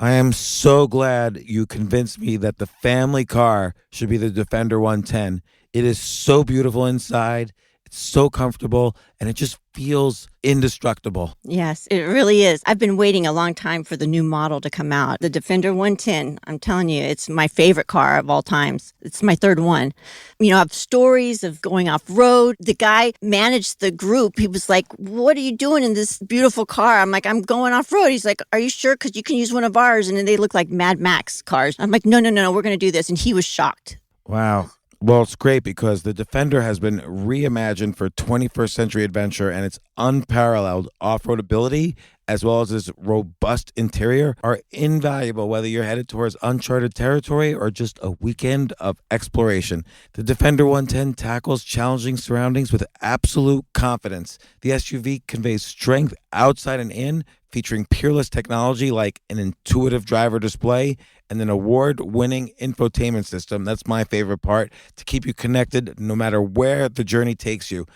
I am so glad you convinced me that the family car should be the Defender 110. It is so beautiful inside. It's so comfortable and it just feels indestructible. Yes, it really is. I've been waiting a long time for the new model to come out. The Defender 110, I'm telling you, it's my favorite car of all times. It's my third one. You know, I have stories of going off road. The guy managed the group. He was like, "What are you doing in this beautiful car?" I'm like, "I'm going off road." He's like, "Are you sure? Because you can use one of ours." And then they look like Mad Max cars. I'm like, no, we're going to do this. And he was shocked. Wow. Well, it's great because the Defender has been reimagined for 21st century adventure, and its unparalleled off-road ability as well as its robust interior are invaluable whether you're headed towards uncharted territory or just a weekend of exploration. The Defender 110 tackles challenging surroundings with absolute confidence. The SUV conveys strength outside and in, featuring peerless technology like an intuitive driver display and an award-winning infotainment system. That's my favorite part, to keep you connected no matter where the journey takes you.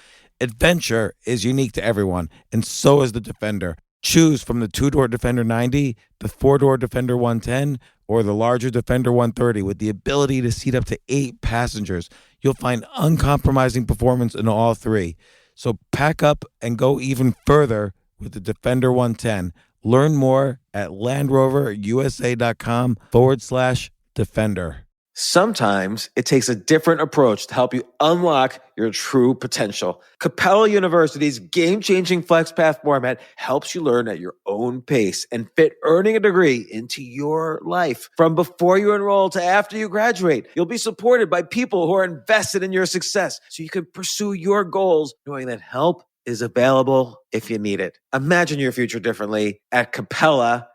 Adventure is unique to everyone, and so is the Defender. Choose from the two-door Defender 90, the four-door Defender 110, or the larger Defender 130 with the ability to seat up to 8 passengers. You'll find uncompromising performance in all three. So pack up and go even further with the Defender 110. Learn more at LandRoverUSA.com/Defender. Sometimes it takes a different approach to help you unlock your true potential. Capella University's game-changing FlexPath format helps you learn at your own pace and fit earning a degree into your life. From before you enroll to after you graduate, you'll be supported by people who are invested in your success so you can pursue your goals knowing that help is available if you need it. Imagine your future differently at capella.edu.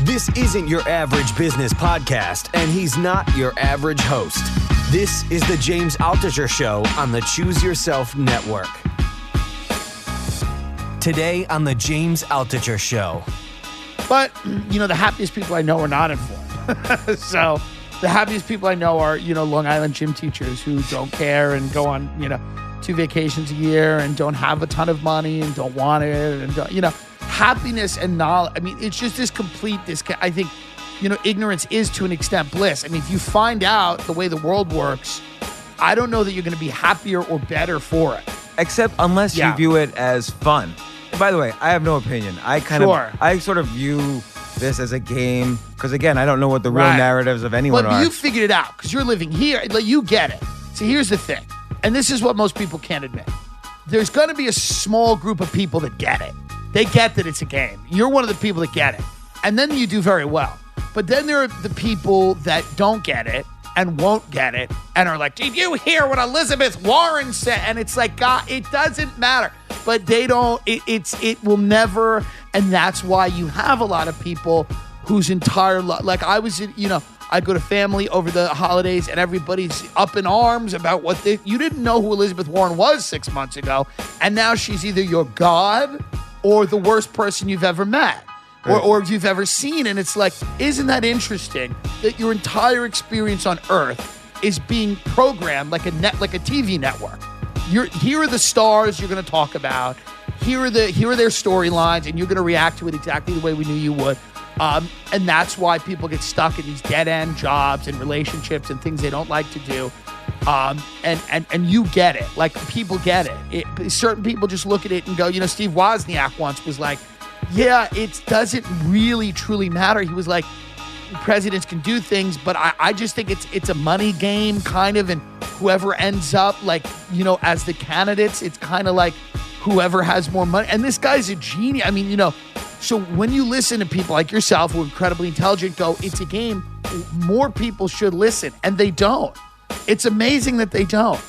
This isn't your average business podcast, and he's not your average host. This is the James Altucher Show on the Choose Yourself Network. Today on the James Altucher Show. But, you know, the happiest people I know are not informed. So the happiest people I know are, you know, Long Island gym teachers who don't care and go on, 2 vacations a year and don't have a ton of money and don't want it and don't, happiness and knowledge. I mean, it's just this complete I think, ignorance is to an extent bliss. I mean, if you find out the way the world works, I don't know that you're going to be happier or better for it. Except unless you view it as fun. And by the way, I have no opinion. I sort of view this as a game because, again, I don't know what the real narratives of anyone are. But you figured it out because you're living here. Like, you get it. See, here's the thing. And this is what most people can't admit. There's going to be a small group of people that get it. They get that it's a game. You're one of the people that get it. And then you do very well. But then there are the people that don't get it and won't get it and are like, did you hear what Elizabeth Warren said? And it's like, God, it doesn't matter. But they don't, it will never. And that's why you have a lot of people whose entire life, like I was in, I go to family over the holidays and everybody's up in arms about you didn't know who Elizabeth Warren was 6 months ago. And now she's either your God or the worst person you've ever met or you've ever seen. And it's like, isn't that interesting that your entire experience on Earth is being programmed like a TV network? Here are the stars you're going to talk about. Here are their storylines, and you're going to react to it exactly the way we knew you would. And that's why people get stuck in these dead-end jobs and relationships and things they don't like to do. And you get it. Like, people get it. Certain people just look at it and go, Steve Wozniak once was like, yeah, it doesn't really truly matter. He was like, presidents can do things, but I just think it's a money game kind of, and whoever ends up as the candidates, it's kind of like whoever has more money. And this guy's a genius. I mean, so when you listen to people like yourself who are incredibly intelligent go, it's a game, more people should listen, and they don't. It's amazing that they don't.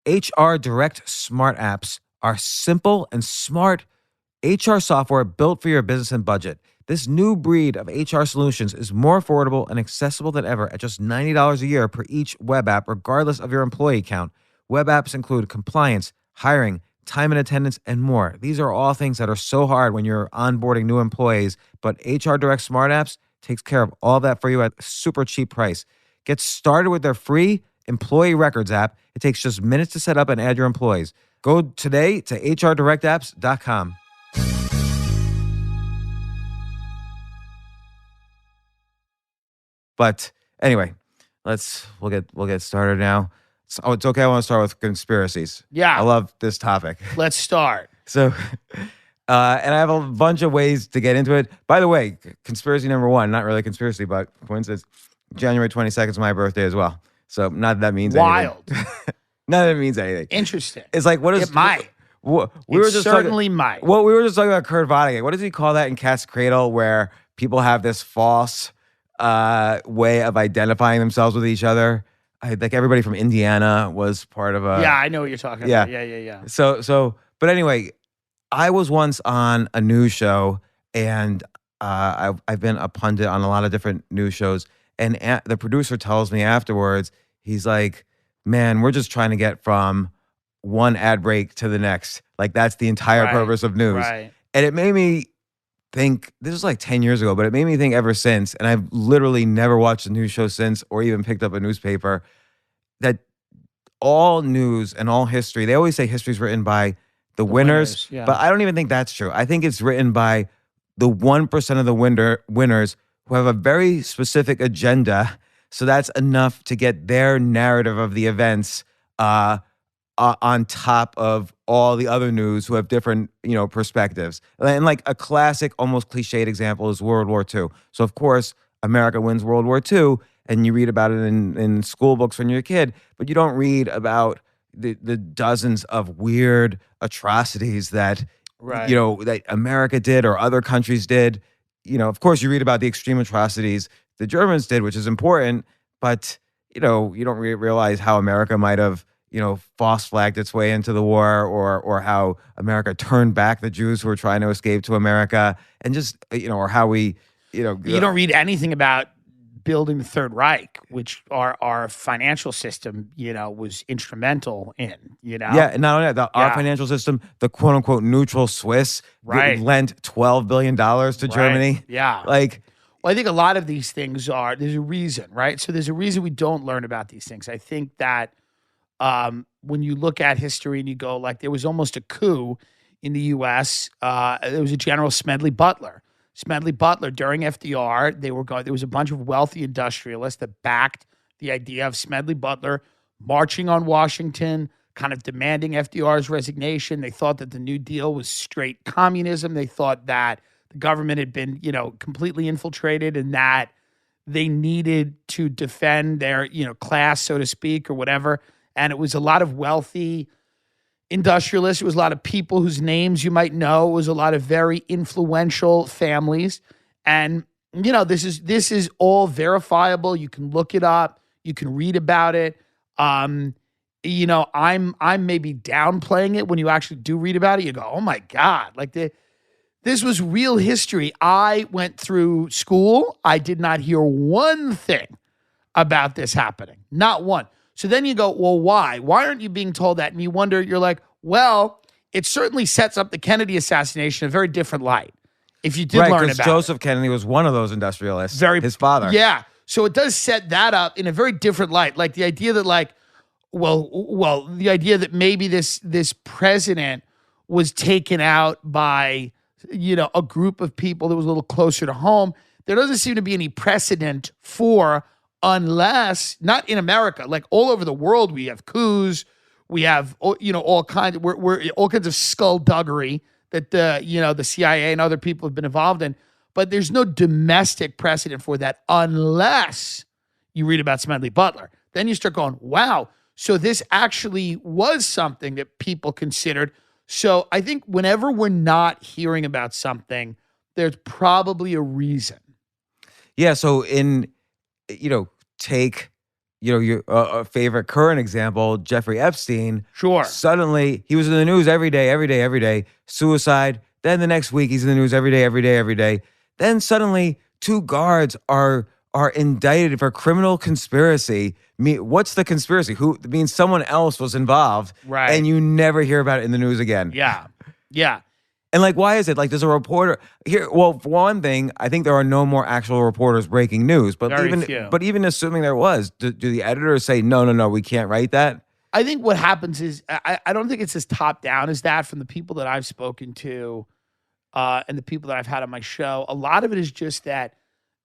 HR Direct Smart Apps are simple and smart HR software built for your business and budget. This new breed of HR solutions is more affordable and accessible than ever at just $90 a year per each web app, regardless of your employee count. Web apps include compliance, hiring, time and attendance, and more. These are all things that are so hard when you're onboarding new employees, but HR Direct Smart Apps takes care of all that for you at a super cheap price. Get started with their free employee records app. It takes just minutes to set up and add your employees. Go today to HRDirectApps.com. But anyway, we'll get started now. So, it's okay. I want to start with conspiracies. Yeah. I love this topic. Let's start. So, and I have a bunch of ways to get into it. By the way, conspiracy number one, not really a conspiracy, but coincidence, January 22nd is my birthday as well. So not that means Wild. anything. Not that it means anything. Interesting. It's like, what is It might. We It were just certainly talking, might. Well, we were just talking about Kurt Vonnegut. What does he call that in Cat's Cradle, where people have this false way of identifying themselves with each other? Like everybody from Indiana was part of a. Yeah, I know what you're talking yeah. about. Yeah. But anyway, I was once on a news show, and I've been a pundit on a lot of different news shows, and the producer tells me afterwards, he's like, "Man, we're just trying to get from one ad break to the next. Like that's the entire purpose of news." Right. And it made me think, this was like 10 years ago, but it made me think ever since, and I've literally never watched a news show since or even picked up a newspaper, that all news and all history, they always say history's written by the winners, yeah. but I don't even think that's true. I think it's written by the 1% of the winners who have a very specific agenda. So that's enough to get their narrative of the events on top of all the other news who have different, perspectives. And like a classic, almost cliched example is World War II. So of course, America wins World War II, and you read about it in school books when you're a kid, but you don't read about the dozens of weird atrocities that, that America did or other countries did. Of course, you read about the extreme atrocities the Germans did, which is important, but, you don't realize how America might have, false flagged its way into the war, or how America turned back the Jews who were trying to escape to America, and just, or how we, You don't read anything about building the Third Reich, which our financial system, was instrumental in, Yeah, and not only that, our financial system, the quote unquote neutral Swiss, lent $12 billion to Germany. Yeah. Well, I think a lot of these things there's a reason, right? So there's a reason we don't learn about these things. I think that when you look at history and you go, like, there was almost a coup in the U.S. There was a General Smedley Butler. During FDR, there was a bunch of wealthy industrialists that backed the idea of Smedley Butler marching on Washington, kind of demanding FDR's resignation. They thought that the New Deal was straight communism. They thought that the government had been, completely infiltrated, and that they needed to defend their, class, so to speak, or whatever. And it was a lot of wealthy industrialists. It was a lot of people whose names you might know. It was a lot of very influential families. And, this is all verifiable. You can look it up. You can read about it. I'm maybe downplaying it when you actually do read about it. You go, oh my God, this was real history. I went through school. I did not hear one thing about this happening. Not one. So then you go, well, why? Why aren't you being told that? And you wonder, you're like, well, it certainly sets up the Kennedy assassination in a very different light. If you did learn about it. Joseph Kennedy was one of those industrialists. His father. Yeah. So it does set that up in a very different light. Like the idea that the idea that maybe this president was taken out by, a group of people that was a little closer to home. There doesn't seem to be any precedent for, unless, not in America, like all over the world, we have coups, we have, all kinds of skullduggery that the CIA and other people have been involved in. But there's no domestic precedent for that unless you read about Smedley Butler. Then you start going, wow, so this actually was something that people considered. So I think whenever we're not hearing about something, there's probably a reason. Yeah, so take, your favorite current example, Jeffrey Epstein. Sure. Suddenly, he was in the news every day. Suicide. Then the next week, he's in the news every day. Then suddenly, 2 guards are indicted for criminal conspiracy. What's the conspiracy? It means someone else was involved. Right. And you never hear about it in the news again. Yeah. And like, why is it? Like, there's a reporter here. Well, for one thing, I think there are no more actual reporters breaking news. But Very few. even assuming there was, do the editors say, no, we can't write that? I think what happens is I don't think it's as top down as that from the people that I've spoken to and the people that I've had on my show. A lot of it is just that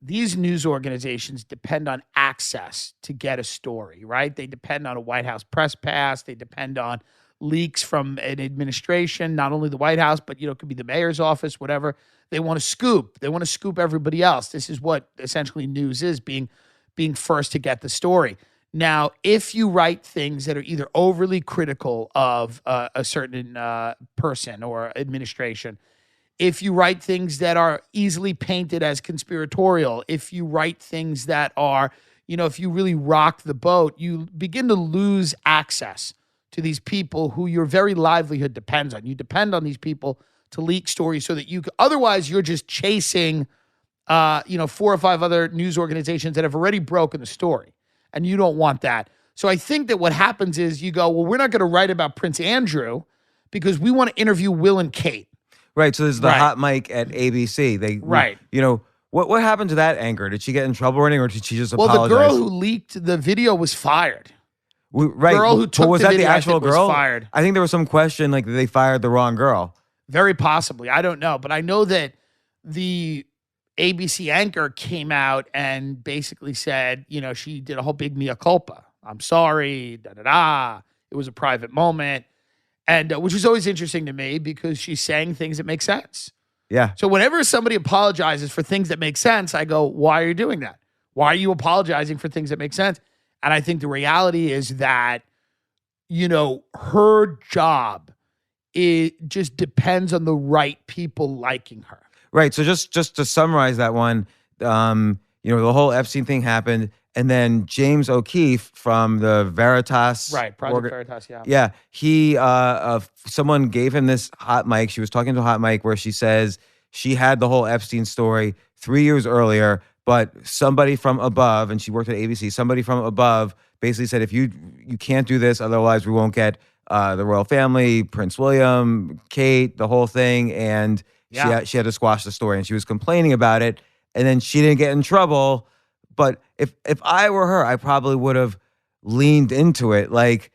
these news organizations depend on access to get a story, right? They depend on a White House press pass. They depend on leaks from an administration, not only the White House, but, it could be the mayor's office, whatever. They want to scoop. They want to scoop everybody else. This is what essentially news is, being first to get the story. Now, if you write things that are either overly critical of a certain person or administration, if you write things that are easily painted as conspiratorial, if you write things that are, if you really rock the boat, you begin to lose access to these people who your very livelihood depends on. You depend on these people to leak stories so that otherwise you're just chasing, 4 or 5 other news organizations that have already broken the story. And you don't want that. So I think that what happens is you go, well, we're not going to write about Prince Andrew because we want to interview Will and Kate. Right. So there's the hot mic at ABC. What happened to that anchor? Did she get in trouble or anything, or did she just apologize? Well, the girl who leaked the video was fired. Girl who took was the that video, the actual girl? was fired. I think there was some question like that they fired the wrong girl. Very possibly. I don't know. But I know that the ABC anchor came out and basically said, she did a whole big mea culpa. I'm sorry, da-da-da. It was a private moment. And which is always interesting to me because she's saying things that make sense. Yeah. So whenever somebody apologizes for things that make sense, I go, why are you doing that? Why are you apologizing for things that make sense? And I think the reality is that, her job, it just depends on the right people liking her. Right. So just to summarize that one, the whole Epstein thing happened. And then James O'Keefe from the Veritas. Right. Project Veritas. Yeah. Yeah. He, someone gave him this hot mic. She was talking to a hot mic where she says she had the whole Epstein story 3 years earlier, but somebody from above, and she worked at ABC, somebody from above basically said, if you can't do this, otherwise we won't get the royal family, Prince William, Kate, the whole thing. And she had to squash the story, and she was complaining about it. And then she didn't get in trouble. But if I were her, I probably would have leaned into it. Like,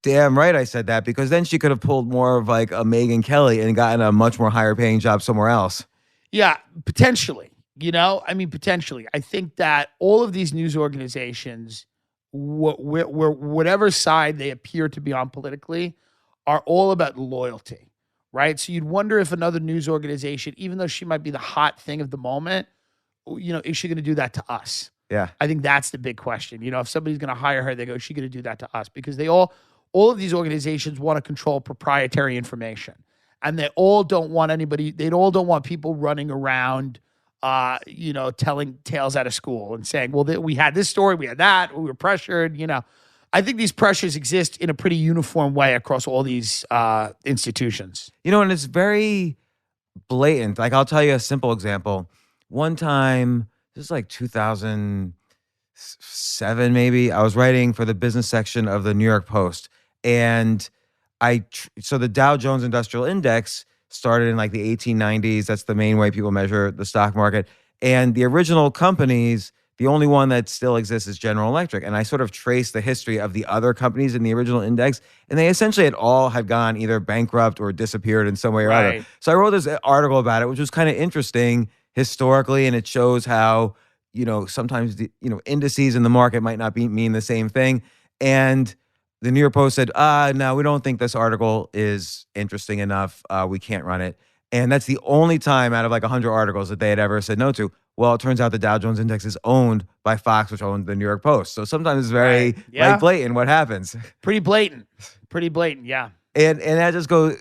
damn right I said that, because then she could have pulled more of like a Megyn Kelly and gotten a much more higher paying job somewhere else. Yeah, potentially. Potentially. I think that all of these news organizations, whatever side they appear to be on politically, are all about loyalty, right? So you'd wonder if another news organization, even though she might be the hot thing of the moment, is she going to do that to us? Yeah. I think that's the big question. If somebody's going to hire her, they go, is she going to do that to us? Because all of these organizations want to control proprietary information. And they all don't want people running around, telling tales out of school and saying, well, we had this story, we had that, we were pressured, I think these pressures exist in a pretty uniform way across all these institutions. And it's very blatant. Like, I'll tell you a simple example. One time, this is like 2007 maybe, I was writing for the business section of the New York Post. And so the Dow Jones Industrial Index started in like the 1890s. That's the main way people measure the stock market. And the original companies, the only one that still exists is General Electric. And I sort of traced the history of the other companies in the original index, and they essentially had gone either bankrupt or disappeared in some way or other. So I wrote this article about it, which was kind of interesting historically, and it shows how, sometimes the, indices in the market might not mean the same thing. And the New York Post said, no, we don't think this article is interesting enough. We can't run it. And that's the only time out of like 100 articles that they had ever said no to. Well, it turns out the Dow Jones Index is owned by Fox, which owns the New York Post. So sometimes it's very blatant what happens. Pretty blatant, yeah. And that just goes,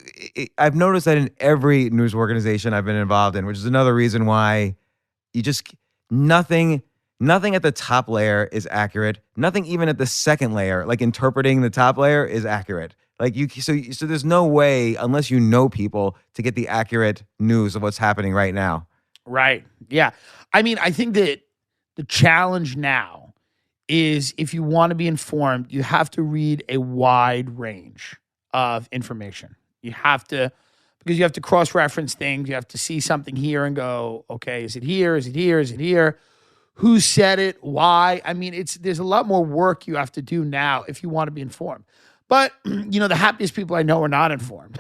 I've noticed that in every news organization I've been involved in, which is another reason why nothing at the top layer is accurate. Nothing even at the second layer, like interpreting the top layer, is accurate. Like so there's no way, unless you know people, to get the accurate news of what's happening right now. Right. Yeah. I think that the challenge now is, if you want to be informed, you have to read a wide range of information. You have to, because you have to cross-reference things. You have to see something here and go, okay, is it here? Is it here? Is it here? Who said it? Why? I mean, there's a lot more work you have to do now if you want to be informed. But, the happiest people I know are not informed.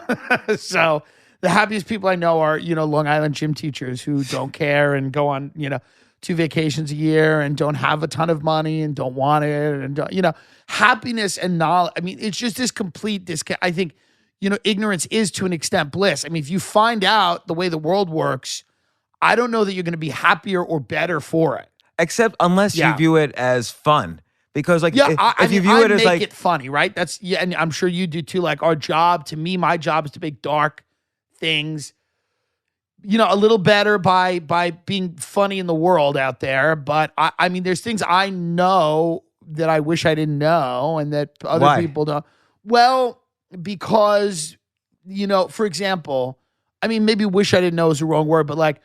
So the happiest people I know are, Long Island gym teachers who don't care and go on, 2 vacations a year and don't have a ton of money and don't want it. And, happiness and knowledge. I mean, it's just this complete I think, ignorance is to an extent bliss. I mean, if you find out the way the world works, I don't know that you're going to be happier or better for it. Except unless you view it as fun. Because if you view it as make it funny, right? That's, and I'm sure you do too. Like my job is to make dark things, a little better by being funny in the world out there. But I mean, there's things I know that I wish I didn't know and that other people don't. Well, because, for example, I mean, maybe wish I didn't know is the wrong word, but like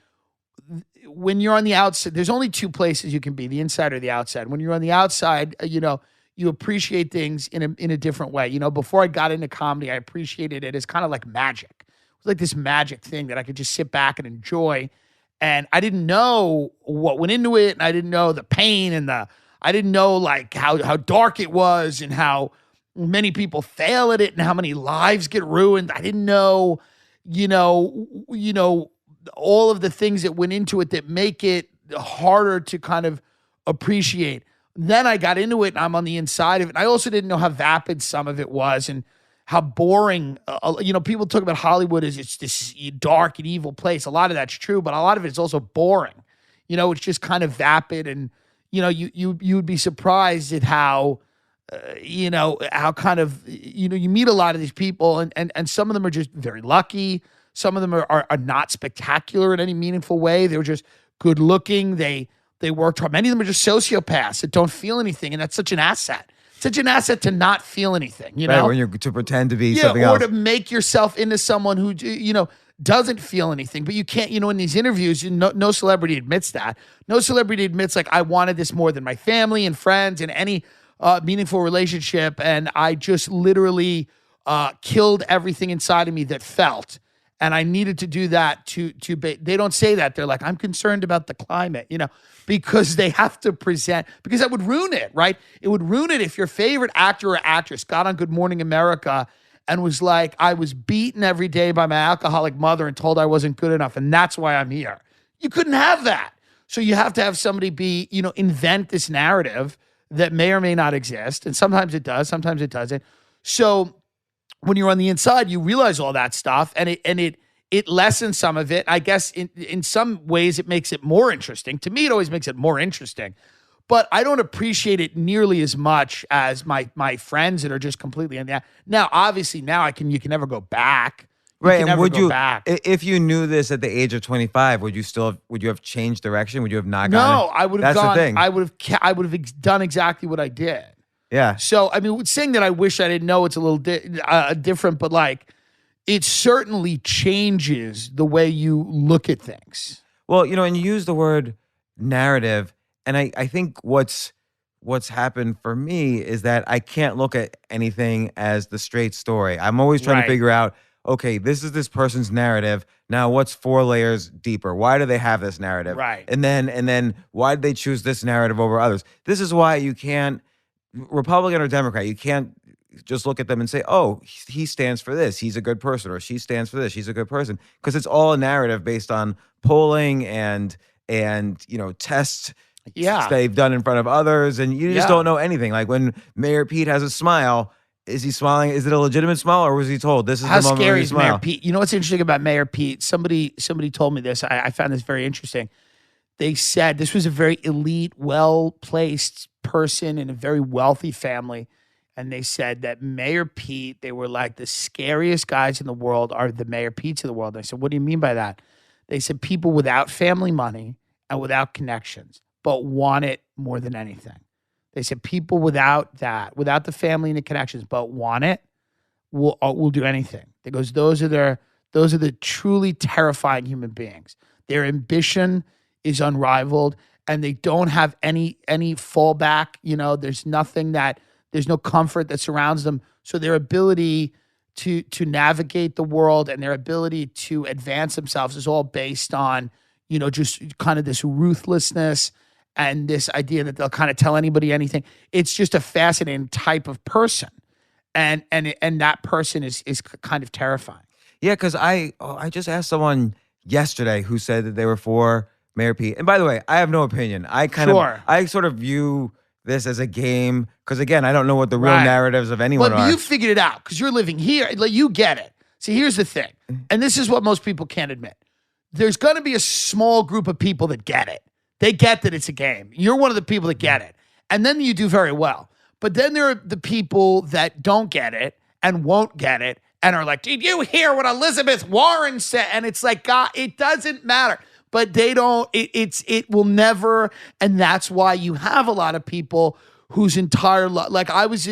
when you're on the outside, there's only 2 places you can be, the inside or the outside. When you're on the outside, you appreciate things in a different way. Before I got into comedy, I appreciated it as kind of like magic. It was like this magic thing that I could just sit back and enjoy. And I didn't know what went into it. And I didn't know the pain and I didn't know like how dark it was and how many people fail at it and how many lives get ruined. I didn't know, all of the things that went into it that make it harder to kind of appreciate. Then I got into it and I'm on the inside of it. And I also didn't know how vapid some of it was and how boring, people talk about Hollywood as it's this dark and evil place. A lot of that's true, but a lot of it's also boring. It's just kind of vapid and, you would be surprised at how, how kind of, you meet a lot of these people and some of them are just very lucky. Some of them are not spectacular in any meaningful way. They were just good looking. They worked hard. Many of them are just sociopaths that don't feel anything. And that's such an asset. Such an asset to not feel anything, Right, when you're to pretend to be something else. Or to make yourself into someone who, doesn't feel anything. But you can't, in these interviews, no celebrity admits that. No celebrity admits like, I wanted this more than my family and friends and any meaningful relationship. And I just literally killed everything inside of me that felt. And I needed to do that they don't say that. They're like, I'm concerned about the climate, because they have to present, because that would ruin it, right? It would ruin it if your favorite actor or actress got on Good Morning America and was like, I was beaten every day by my alcoholic mother and told I wasn't good enough. And that's why I'm here. You couldn't have that. So you have to have somebody invent this narrative that may or may not exist. And sometimes it does, sometimes it doesn't. So when you're on the inside, you realize all that stuff and it lessens some of it. I guess in some ways it makes it more interesting. To me, it always makes it more interesting. But I don't appreciate it nearly as much as my friends that are just completely in that. Now, obviously, you can never go back. Right, and would you, if you knew this at the age of 25, would you have changed direction? Would you have not gone? No, I would have gone. The thing. I would have done exactly what I did. Yeah. So, I mean, saying that I wish I didn't know, it's a little different, but like, it certainly changes the way you look at things. Well, and you use the word narrative, and I think what's happened for me is that I can't look at anything as the straight story. I'm always trying to figure out, okay, this is this person's narrative. Now, what's 4 layers deeper? Why do they have this narrative? Right. And then why did they choose this narrative over others? This is why you can't, Republican or Democrat, you can't just look at them and say, oh, he stands for this, he's a good person, or she stands for this, she's a good person, because it's all a narrative based on polling and tests they've done in front of others, and you just don't know anything. Like when Mayor Pete has a smile, is he smiling? Is it a legitimate smile, or was he told this is how the moment scary you is smile? Mayor Pete? You know what's interesting about Mayor Pete? Somebody told me this. I found this very interesting. They said this was a very elite, well-placed person in a very wealthy family. And they said that Mayor Pete, they were like the scariest guys in the world are the Mayor Petes of the world. And I said, what do you mean by that? They said people without family money and without connections, but want it more than anything. They said people without that, without the family and the connections, but want it, will do anything. They goes, those are the truly terrifying human beings. Their ambition is unrivaled, and they don't have any fallback. There's nothing there's no comfort that surrounds them. So their ability to navigate the world and their ability to advance themselves is all based on, just kind of this ruthlessness and this idea that they'll kind of tell anybody anything. It's just a fascinating type of person. And that person is kind of terrifying. Yeah, because I just asked someone yesterday who said that they were for Mayor Pete. And by the way, I have no opinion. I sort of view this as a game because, again, I don't know what the real narratives of anyone are. But you figured it out because you're living here. Like, you get it. See, here's the thing. And this is what most people can't admit. There's going to be a small group of people that get it. They get that it's a game. You're one of the people that get it. And then you do very well. But then there are the people that don't get it and won't get it and are like, did you hear what Elizabeth Warren said? And it's like, God, it doesn't matter. But they don't, it will never. And that's why you have a lot of people whose entire life, like I was,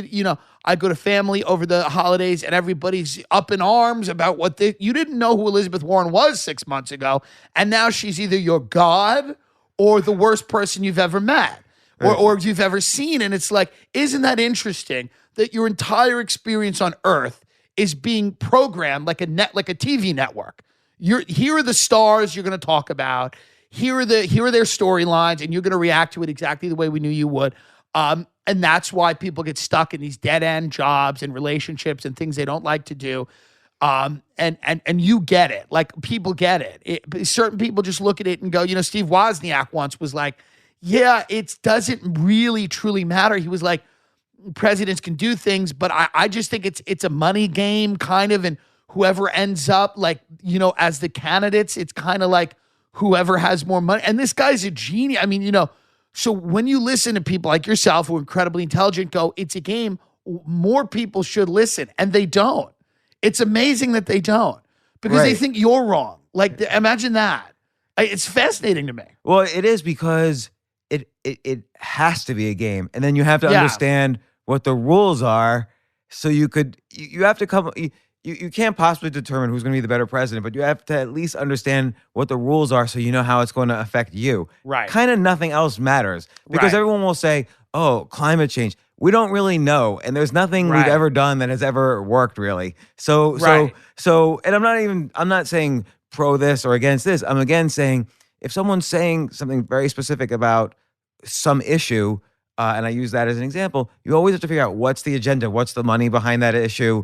I go to family over the holidays and everybody's up in arms about you didn't know who Elizabeth Warren was 6 months ago. And now she's either your God or the worst person you've ever met or you've ever seen. And it's like, isn't that interesting that your entire experience on earth is being programmed like a TV network? Here are the stars you're going to talk about. Here are their storylines, and you're going to react to it exactly the way we knew you would. And that's why people get stuck in these dead end jobs and relationships and things they don't like to do. And you get it. Like, people get it. Certain people just look at it and go, Steve Wozniak once was like, yeah, it doesn't really truly matter. He was like, presidents can do things, but I just think it's a money game kind of, and whoever ends up as the candidates, it's kind of like whoever has more money. And this guy's a genius. I mean, so when you listen to people like yourself who are incredibly intelligent go, it's a game, more people should listen. And they don't. It's amazing that they don't because they think you're wrong. Like, imagine that. It's fascinating to me. Well, it is because it has to be a game. And then you have to understand what the rules are. So you have to come... You can't possibly determine who's going to be the better president, but you have to at least understand what the rules are so you know how it's going to affect you. Right. Kind of nothing else matters because everyone will say, oh, climate change. We don't really know, and there's nothing we've ever done that has ever worked really. So, and I'm not saying pro this or against this. I'm again saying if someone's saying something very specific about some issue, and I use that as an example, you always have to figure out what's the agenda, what's the money behind that issue.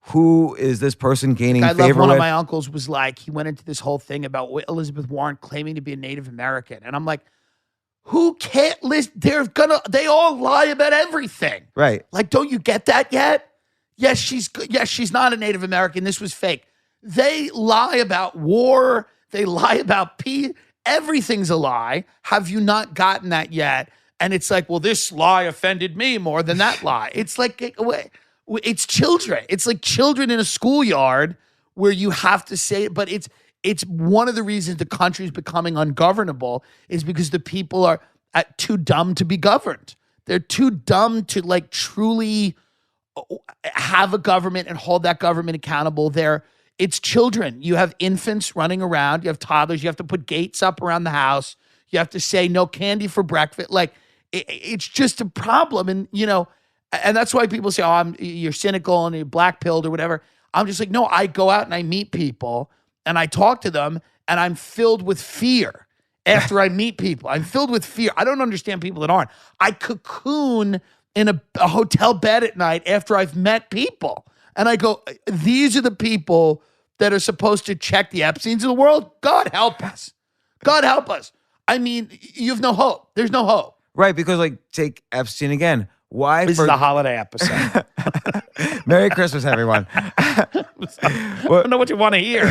Who is this person gaining favor with? One of my uncles was like, he went into this whole thing about Elizabeth Warren claiming to be a Native American. And I'm like, who can't list? They all lie about everything. Right. Like, don't you get that yet? Yes, she's not a Native American. This was fake. They lie about war. They lie about peace. Everything's a lie. Have you not gotten that yet? And it's like, well, this lie offended me more than that lie. It's like, it's children. It's like children in a schoolyard where you have to say it. But it's one of the reasons the country is becoming ungovernable is because the people are too dumb to be governed. They're too dumb to truly have a government and hold that government accountable. It's children. You have infants running around. You have toddlers. You have to put gates up around the house. You have to say no candy for breakfast. It's just a problem. And, and that's why people say, oh, you're cynical and you're black-pilled or whatever. I'm just like, no, I go out and I meet people and I talk to them and I'm filled with fear after I meet people. I'm filled with fear. I don't understand people that aren't. I cocoon in a hotel bed at night after I've met people. And I go, these are the people that are supposed to check the Epsteins of the world? God help us. God help us. I mean, you have no hope. There's no hope. Right, because take Epstein again. Why? This is a holiday episode. Merry Christmas, everyone. I don't know what you want to hear.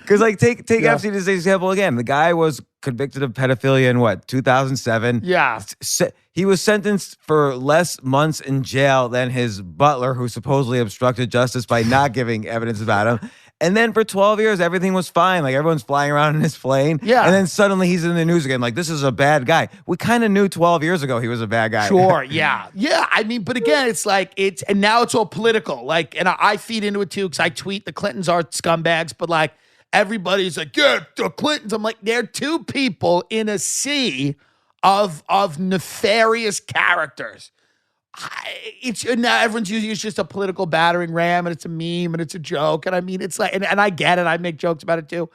Because take Epstein as an example again. The guy was convicted of pedophilia in 2007? Yeah. He was sentenced for less months in jail than his butler, who supposedly obstructed justice by not giving evidence about him. And then for 12 years, everything was fine. Everyone's flying around in his plane. Yeah. And then suddenly he's in the news again. This is a bad guy. We kind of knew 12 years ago he was a bad guy. Sure, yeah. Yeah, I mean, but again, and now it's all political. And I feed into it too because I tweet the Clintons are scumbags, but everybody's like, yeah, the Clintons. I'm like, they're two people in a sea of nefarious characters. it's now everyone's using it's just a political battering ram and it's a meme and it's a joke. And I mean, it's like, and I get it. I make jokes about it too.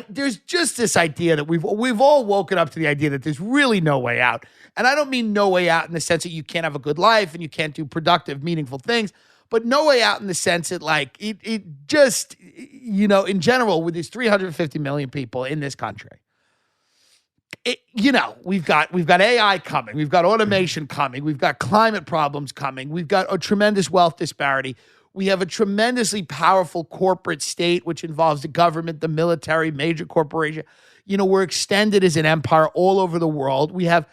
There's just this idea that we've all woken up to the idea that there's really no way out. And I don't mean no way out in the sense that you can't have a good life and you can't do productive, meaningful things, but no way out in the sense that like it just, in general, with these 350 million people in this country, we've got AI coming, we've got automation coming, we've got climate problems coming, we've got a tremendous wealth disparity. We have a tremendously powerful corporate state, which involves the government, the military, major corporation. We're extended as an empire all over the world. We have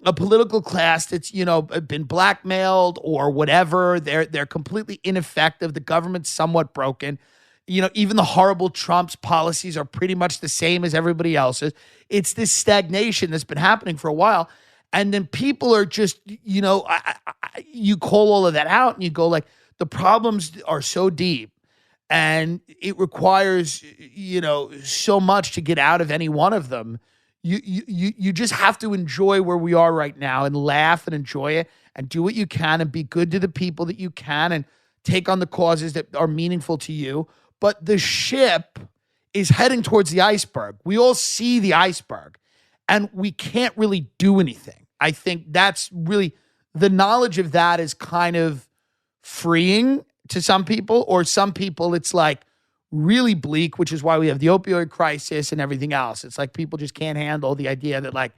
a political class that's, been blackmailed or whatever. They're completely ineffective. The government's somewhat broken. Even the horrible Trump's policies are pretty much the same as everybody else's. It's this stagnation that's been happening for a while. And then people are just, you call all of that out and you go like, the problems are so deep and it requires, so much to get out of any one of them. You just have to enjoy where we are right now and laugh and enjoy it and do what you can and be good to the people that you can and take on the causes that are meaningful to you. But the ship is heading towards the iceberg. We all see the iceberg and we can't really do anything. I think that's really, the knowledge of that is kind of freeing to some people, or some people it's like really bleak, which is why we have the opioid crisis and everything else. It's like people just can't handle the idea that like,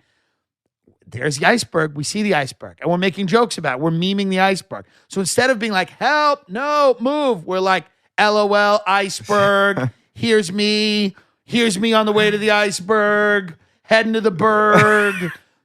there's the iceberg, we see the iceberg, and we're making jokes about it. We're memeing the iceberg. So instead of being like, help, no, move, we're like, LOL, iceberg, here's me on the way to the iceberg, heading to the berg,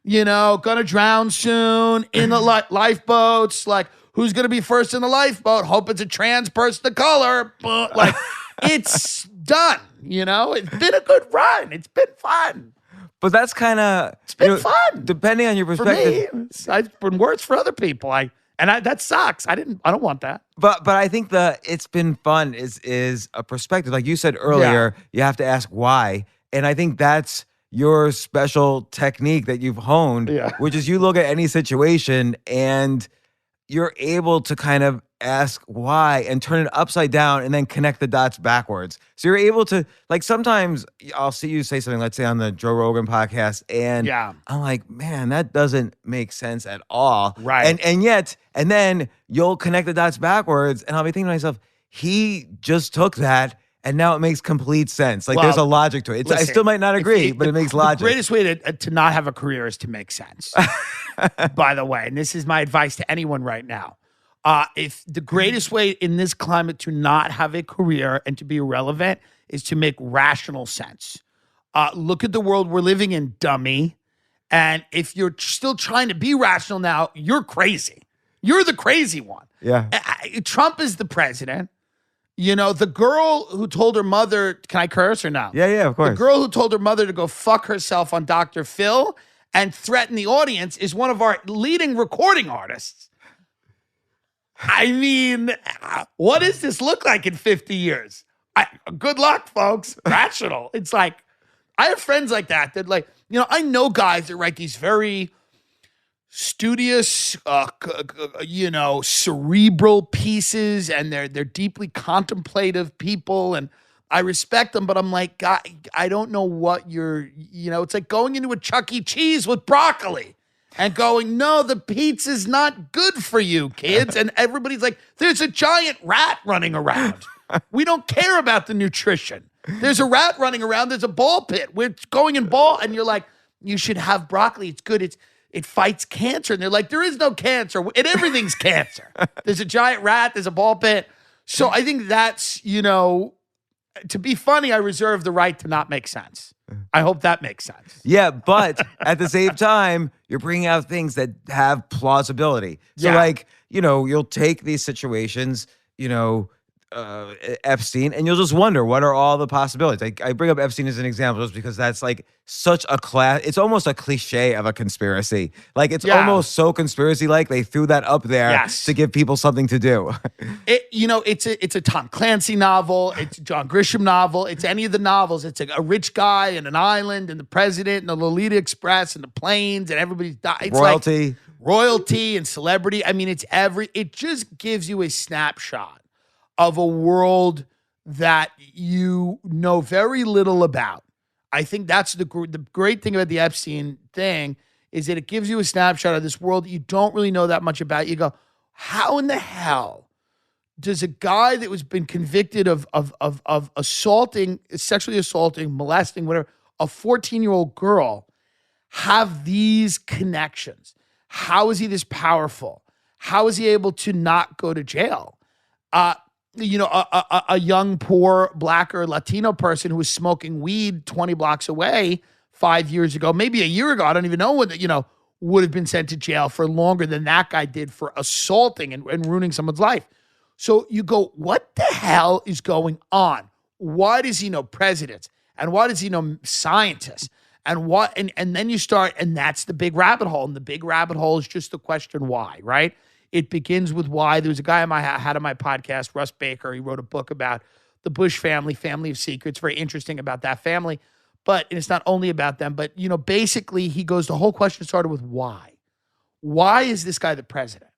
gonna drown soon, in the lifeboats, like, who's going to be first in the lifeboat? Hope it's a trans person of color. Like, it's done, It's been a good run. It's been fun. But that's kind of... It's been fun. Depending on your perspective. For me, it's been worse for other people. That sucks. I don't want that. But I think it's been fun is a perspective. Like you said earlier, you have to ask why. And I think that's your special technique that you've honed, which is you look at any situation and you're able to kind of ask why and turn it upside down and then connect the dots backwards. So you're able to, like, sometimes I'll see you say something, let's say on the Joe Rogan podcast, and I'm like, man, that doesn't make sense at all. Right. And then you'll connect the dots backwards and I'll be thinking to myself, he just took that and now it makes complete sense. Like, there's a logic to it. I still might not agree, but it makes logic. The greatest way to not have a career is to make sense. By the way, and this is my advice to anyone right now. If the greatest way in this climate to not have a career and to be irrelevant is to make rational sense. Look at the world we're living in, dummy. And if you're still trying to be rational now, you're crazy. You're the crazy one. Yeah. Trump is the president. The girl who told her mother, can I curse or no? Yeah, of course. The girl who told her mother to go fuck herself on Dr. Phil and threaten the audience is one of our leading recording artists. I mean, what does this look like in 50 years? Good luck, folks. Rational. It's like, I have friends like that like, I know guys that write these very studious, cerebral pieces, and they're deeply contemplative people, and I respect them, but I'm like, God, I don't know what it's like going into a Chuck E. Cheese with broccoli and going, no, the pizza's not good for you, kids. And everybody's like, there's a giant rat running around. We don't care about the nutrition. There's a rat running around. There's a ball pit. We're going in ball. And you're like, you should have broccoli. It's good. It fights cancer. And they're like, there is no cancer. And everything's cancer. There's a giant rat. There's a ball pit. So I think that's, to be funny, I reserve the right to not make sense. I hope that makes sense. Yeah, but at the same time, you're bringing out things that have plausibility. So, you'll take these situations, Epstein, and you'll just wonder, what are all the possibilities? I bring up Epstein as an example just because that's like such a it's almost a cliche of a conspiracy. Like, it's almost so conspiracy-like they threw that up there to give people something to do. It's a Tom Clancy novel. It's a John Grisham novel. It's any of the novels. It's a rich guy and an island and the president and the Lolita Express and the planes and everybody's died. Royalty. royalty and celebrity. I mean, it just gives you a snapshot of a world that you know very little about. I think that's the great thing about the Epstein thing is that it gives you a snapshot of this world that you don't really know that much about. You go, how in the hell does a guy that was been convicted of assaulting, sexually assaulting, molesting, whatever, a 14-year-old girl have these connections? How is he this powerful? How is he able to not go to jail? A young, poor, black or Latino person who was smoking weed 20 blocks away 5 years ago, maybe a year ago, I don't even know what, would have been sent to jail for longer than that guy did for assaulting and ruining someone's life. So you go, what the hell is going on? Why does he know presidents? And why does he know scientists? And what? And then you start, and that's the big rabbit hole. And the big rabbit hole is just the question why, right? It begins with why. There was a guy I had on my podcast, Russ Baker. He wrote a book about the Bush family, Family of Secrets. Very interesting about that family. And it's not only about them, but, basically he goes, the whole question started with why. Why is this guy the president?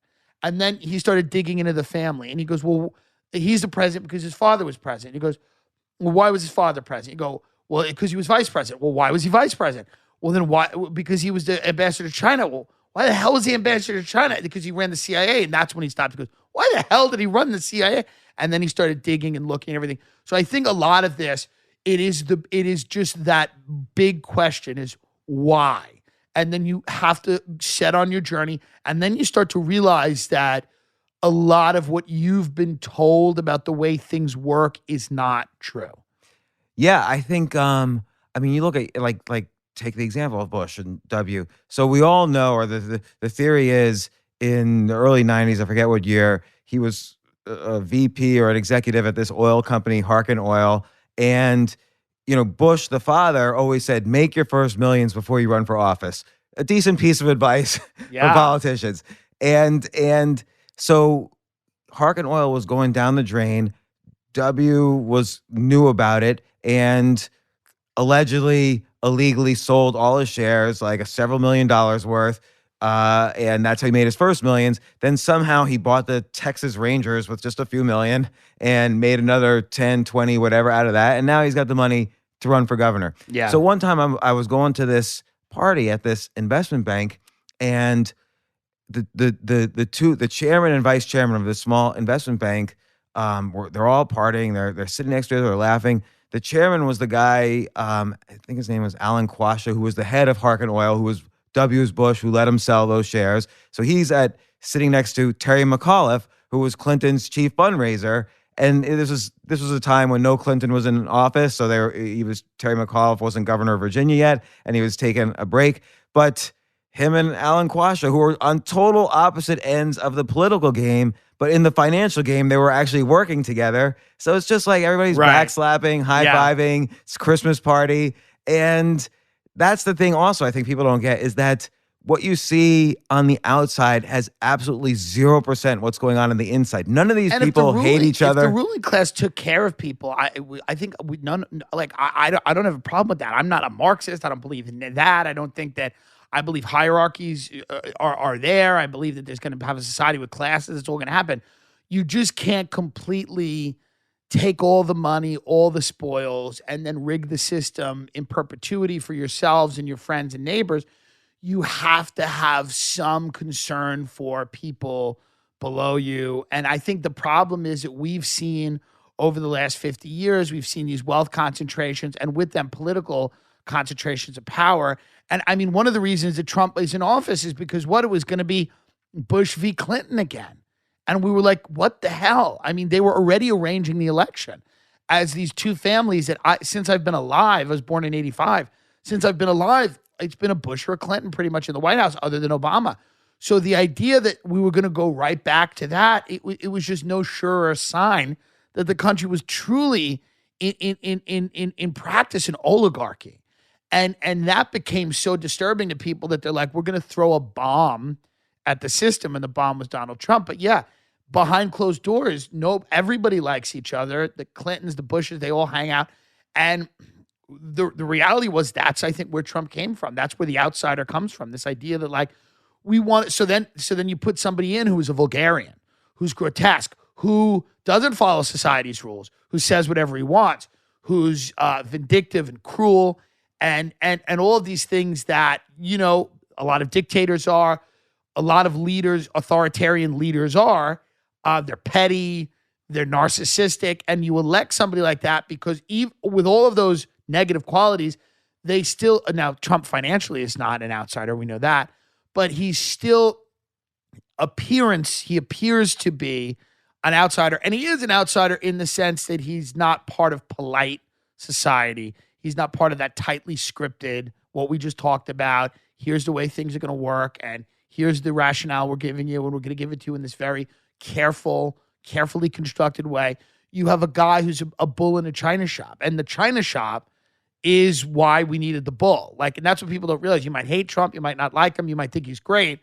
And then he started digging into the family. And he goes, well, he's the president because his father was president. He goes, well, why was his father president? You go, well, because he was vice president. Well, why was he vice president? Well, then why? Because he was the ambassador to China. Well, why the hell was he ambassador to China? Because he ran the CIA. And that's when he stopped. He goes, why the hell did he run the CIA? And then he started digging and looking and everything. So I think a lot of this, it is just that big question is why? And then you have to set on your journey. And then you start to realize that a lot of what you've been told about the way things work is not true. Yeah, I think, you look at, like take the example of Bush and W. So we all know, or the theory is in the early 90s, I forget what year, he was a VP or an executive at this oil company, Harkin Oil. And, Bush, the father, always said, make your first millions before you run for office. A decent piece of advice for politicians. And so Harkin Oil was going down the drain. W knew about it and allegedly illegally sold all his shares, like several $1 million worth. And that's how he made his first millions. Then somehow he bought the Texas Rangers with just a few million and made another 10, 20, whatever out of that. And now he's got the money to run for governor. Yeah. So one time I was going to this party at this investment bank, and the chairman and vice chairman of this small investment bank, they're all partying. They're sitting next to each other, they're laughing. The chairman was the guy, I think his name was Alan Quasha, who was the head of Harkin Oil, who was W.'s Bush, who let him sell those shares. So he's sitting next to Terry McAuliffe, who was Clinton's chief fundraiser. And this was a time when no Clinton was in office. So Terry McAuliffe wasn't governor of Virginia yet, and he was taking a break. But him and Alan Quasha, who were on total opposite ends of the political game, but in the financial game, they were actually working together. So it's just like everybody's backslapping, high-fiving, It's Christmas party. And that's the thing also I think people don't get is that what you see on the outside has absolutely 0% what's going on the inside. None of these people hate each other. If the ruling class took care of people, I think I don't have a problem with that. I'm not a Marxist. I don't believe in that. I don't think that. I believe hierarchies are there. I believe that there's going to have a society with classes. It's all going to happen. You just can't completely take all the money, all the spoils, and then rig the system in perpetuity for yourselves and your friends and neighbors. You have to have some concern for people below you. And I think the problem is that we've seen over the last 50 years, we've seen these wealth concentrations and with them political concentrations of power. And I mean, one of the reasons that Trump is in office is because it was going to be Bush v. Clinton again. And we were like, what the hell? I mean, they were already arranging the election as these two families that since I've been alive, I was born in 85. Since I've been alive, it's been a Bush or a Clinton pretty much in the White House other than Obama. So the idea that we were going to go right back to that, it was just no surer sign that the country was truly in practice an oligarchy. And that became so disturbing to people that they're like, we're going to throw a bomb at the system. And the bomb was Donald Trump. But yeah, behind closed doors, everybody likes each other. The Clintons, the Bushes, they all hang out. And the reality was that's, I think, where Trump came from. That's where the outsider comes from. This idea that like, we want so then you put somebody in who is a vulgarian, who's grotesque, who doesn't follow society's rules, who says whatever he wants, who's vindictive and cruel, and all of these things that, you know, a lot of dictators are, a lot of leaders, authoritarian leaders are. They're petty, they're narcissistic, and you elect somebody like that because even with all of those negative qualities, they still, now Trump financially is not an outsider, we know that, but he's still he appears to be an outsider, and he is an outsider in the sense that he's not part of polite society. He's not part of that tightly scripted, what we just talked about, here's the way things are going to work, and here's the rationale we're giving you, and we're going to give it to you in this very carefully constructed way. You have a guy who's a bull in a china shop, and the china shop is why we needed the bull. Like, and that's what people don't realize. You might hate Trump, you might not like him, you might think he's great,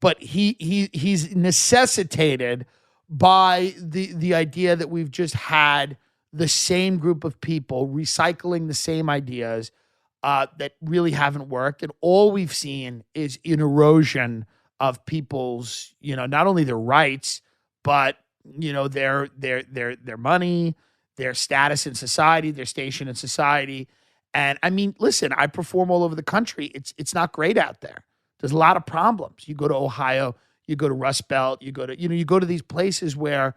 but he's necessitated by the idea that we've just had the same group of people recycling the same ideas that really haven't worked. And all we've seen is an erosion of people's, you know, not only their rights, but, you know, their money, their status in society, their station in society. And I mean, listen, I perform all over the country. It's not great out there. There's a lot of problems. You go to Ohio, you go to Rust Belt, you go to these places where,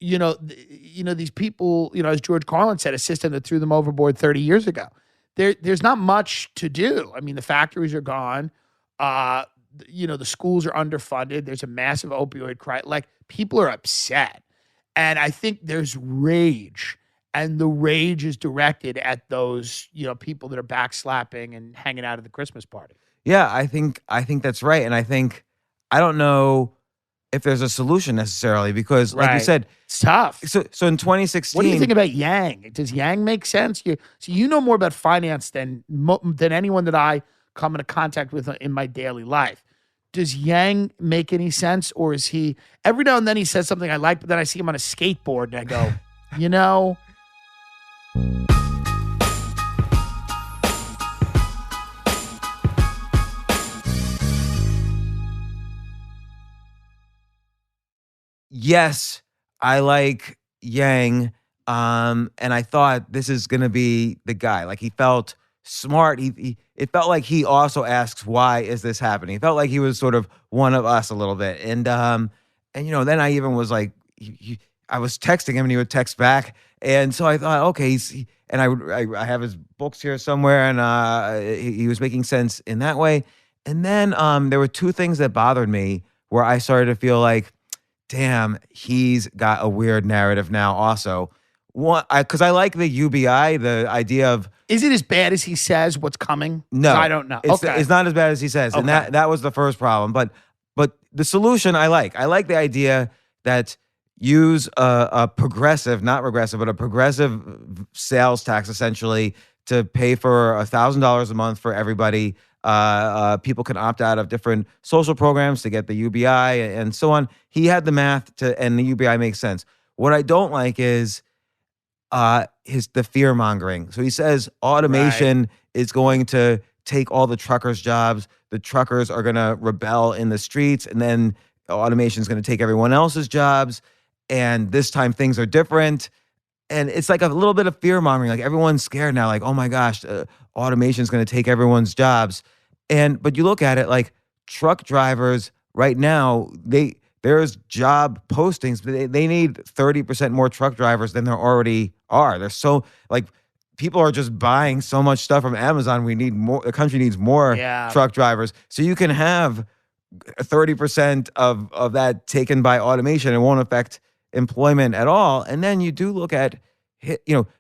these people, as George Carlin said, a system that threw them overboard 30 years ago. There's not much to do. I mean, the factories are gone. The schools are underfunded. There's a massive opioid crisis. Like, people are upset. And I think there's rage. And the rage is directed at those, people that are backslapping and hanging out at the Christmas party. Yeah, I think that's right. And I don't know if there's a solution necessarily because, like you said, it's tough. So in 2016, what do you think about Yang? Does Yang make sense? You know more about finance than anyone that I come into contact with in my daily life. Does Yang make any sense, or is he every now and then he says something I like, but then I see him on a skateboard and I go, Yes, I like Yang, and I thought this is going to be the guy. Like, he felt smart. It felt like he also asks, why is this happening? It felt like he was sort of one of us a little bit. And then I even was like, I was texting him and he would text back. And so I thought, okay, I have his books here somewhere, and he was making sense in that way. And then there were two things that bothered me where I started to feel like, damn, he's got a weird narrative now also. One, because I like the UBI, the idea of... Is it as bad as he says what's coming? No. I don't know. It's not as bad as he says. Okay. And that was the first problem. But the solution I like. I like the idea that use a progressive, not regressive, but a progressive sales tax essentially to pay for $1,000 a month for everybody. People can opt out of different social programs to get the UBI and so on. He had the math and the UBI makes sense. What I don't like is the fear mongering. So he says automation is going to take all the truckers' jobs. The truckers are going to rebel in the streets, and then automation is going to take everyone else's jobs. And this time things are different. And it's like a little bit of fear mongering. Like, everyone's scared now. Like, oh my gosh, automation is going to take everyone's jobs. But you look at it, like, truck drivers right now, there's job postings, but they need 30% more truck drivers than there already are. They're so, like, people are just buying so much stuff from Amazon. We need more. The country needs more truck drivers. So you can have 30% of that taken by automation. It won't affect employment at all. And then you do look at,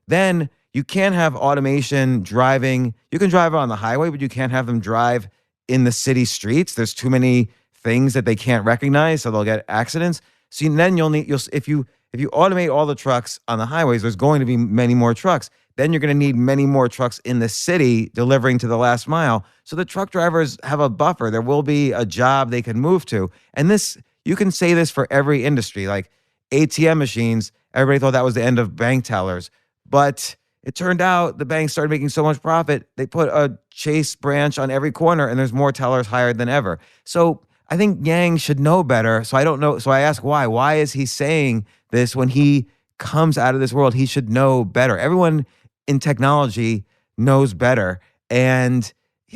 then you can't have automation driving. You can drive on the highway, but you can't have them drive in the city streets. There's too many things that they can't recognize, so they'll get accidents. So then if you automate all the trucks on the highways, there's going to be many more trucks. Then you're going to need many more trucks in the city delivering to the last mile. So the truck drivers have a buffer. There will be a job they can move to. And this, you can say this for every industry, like ATM machines. Everybody thought that was the end of bank tellers, but It turned out the bank started making so much profit, they put a Chase branch on every corner and there's more tellers hired than ever. So I think Yang should know better. So I don't know. So I ask why. Why is he saying this when he comes out of this world? He should know better. Everyone in technology knows better. And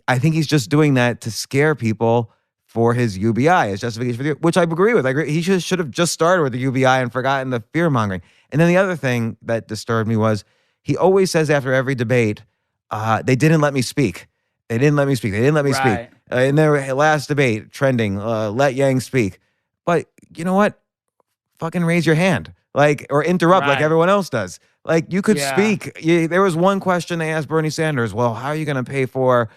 I think he's just doing that to scare people for his UBI as justification for the, which I agree with. I agree. He should have just started with the UBI and forgotten the fear mongering. And then the other thing that disturbed me was he always says after every debate, they didn't let me speak. They didn't let me speak. They didn't let me speak. In their last debate, trending, let Yang speak. But you know what? Fucking raise your hand. Or interrupt like everyone else does. Like, you could speak. There was one question they asked Bernie Sanders, well, how are you going to pay for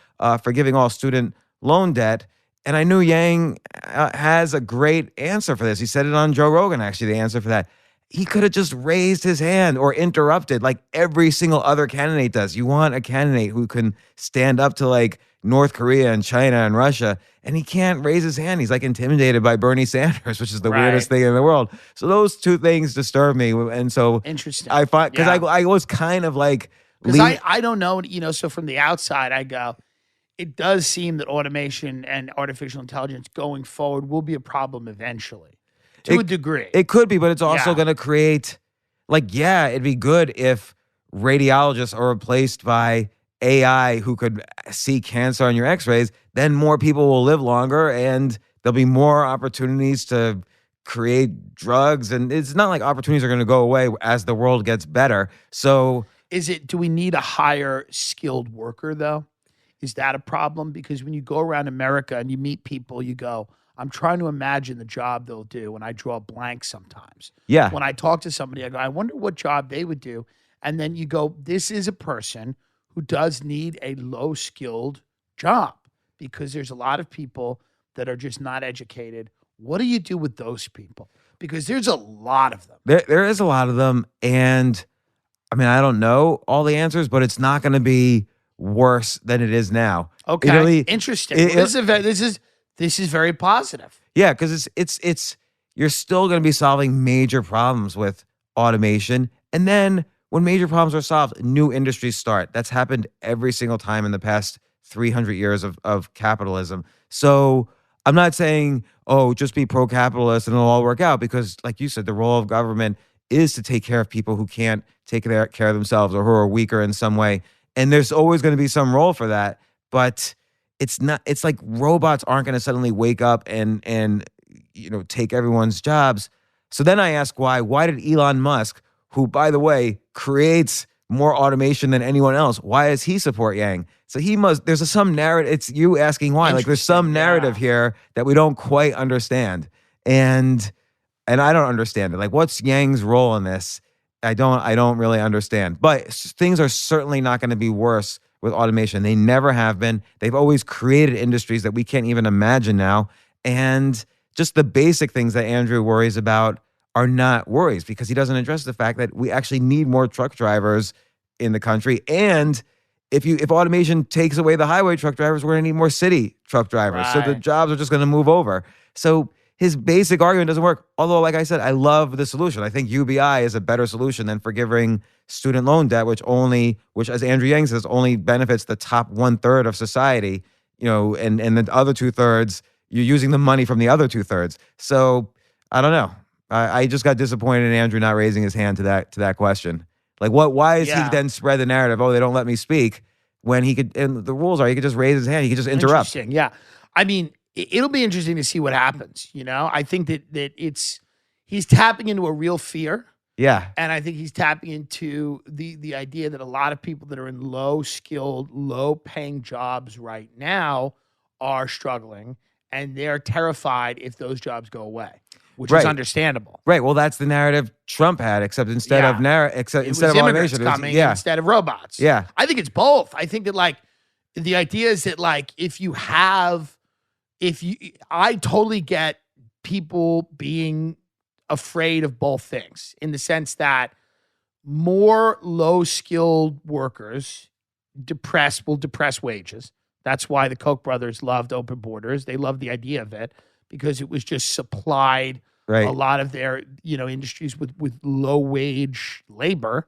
forgiving all student loan debt? And I knew Yang has a great answer for this. He said it on Joe Rogan, actually, the answer for that. He could have just raised his hand or interrupted like every single other candidate does. You want a candidate who can stand up to like North Korea and China and Russia, and he can't raise his hand. He's like intimidated by Bernie Sanders, which is the weirdest thing in the world. So those two things disturb me. And so interesting. I find, because I was kind of like, because I don't know, so from the outside I go, it does seem that automation and artificial intelligence going forward will be a problem eventually. To a degree. It could be, but it's also going to create, it'd be good if radiologists are replaced by AI who could see cancer on your x-rays. Then more people will live longer and there'll be more opportunities to create drugs. And it's not like opportunities are going to go away as the world gets better. So do we need a higher skilled worker though? Is that a problem? Because when you go around America and you meet people, you go, I'm trying to imagine the job they'll do, and I draw blank sometimes. Yeah. When I talk to somebody, I go, I wonder what job they would do. And then you go, this is a person who does need a low-skilled job because there's a lot of people that are just not educated. What do you do with those people? Because there's a lot of them. There is a lot of them, and I mean, I don't know all the answers, but it's not going to be worse than it is now. Okay, really, interesting. This is very positive. Yeah, because it's you're still going to be solving major problems with automation, and then when major problems are solved, new industries start. That's happened every single time in the past 300 years of capitalism. So I'm not saying, oh, just be pro-capitalist and it'll all work out, because like you said, the role of government is to take care of people who can't take care of themselves or who are weaker in some way. And there's always going to be some role for that, but it's like robots aren't going to suddenly wake up and take everyone's jobs. So then I ask why did Elon Musk, who by the way creates more automation than anyone else, why does he support Yang? So there's some narrative. It's you asking why. Like there's some narrative here that we don't quite understand. And I don't understand it. Like, what's Yang's role in this? I don't really understand. But things are certainly not going to be worse with automation. They never have been. They've always created industries that we can't even imagine now. And just the basic things that Andrew worries about are not worries, because he doesn't address the fact that we actually need more truck drivers in the country. And if automation takes away the highway truck drivers, we're going to need more city truck drivers. Right. So the jobs are just going to move over. So his basic argument doesn't work. Although, like I said, I love the solution. I think UBI is a better solution than forgiving student loan debt, which as Andrew Yang says, only benefits the top 1/3 of society, and the other 2/3, you're using the money from the other 2/3. So I don't know. I just got disappointed in Andrew not raising his hand to that question. Like, why is he then spread the narrative, oh, they don't let me speak, when he could, and the rules are he could just raise his hand, he could just interrupt. Interesting, yeah. I mean, it'll be interesting to see what happens, I think that he's tapping into a real fear. Yeah. And I think he's tapping into the idea that a lot of people that are in low-skilled, low-paying jobs right now are struggling, and they're terrified if those jobs go away, which is understandable. Right. Well, that's the narrative Trump had, except instead of automation, coming instead of robots. Yeah. I think it's both. I think that the idea is that I totally get people being afraid of both things, in the sense that more low-skilled workers will depress wages. That's why the Koch brothers loved open borders. They loved the idea of it because it was just supplied a lot of their industries with low-wage labor.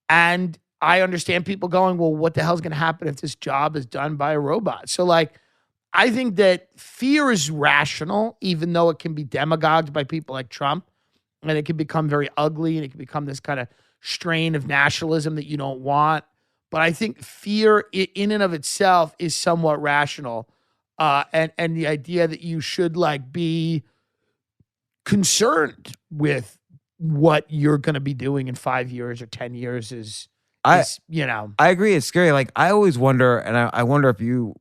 And I understand people going, well, what the hell's going to happen if this job is done by a robot? So like, I think that fear is rational, even though it can be demagogued by people like Trump, and it can become very ugly, and it can become this kind of strain of nationalism that you don't want. But I think fear in and of itself is somewhat rational. And the idea that you should like be concerned with what you're going to be doing in 5 years or 10 years is, you know. I agree. It's scary. Like, I always wonder, and I wonder if you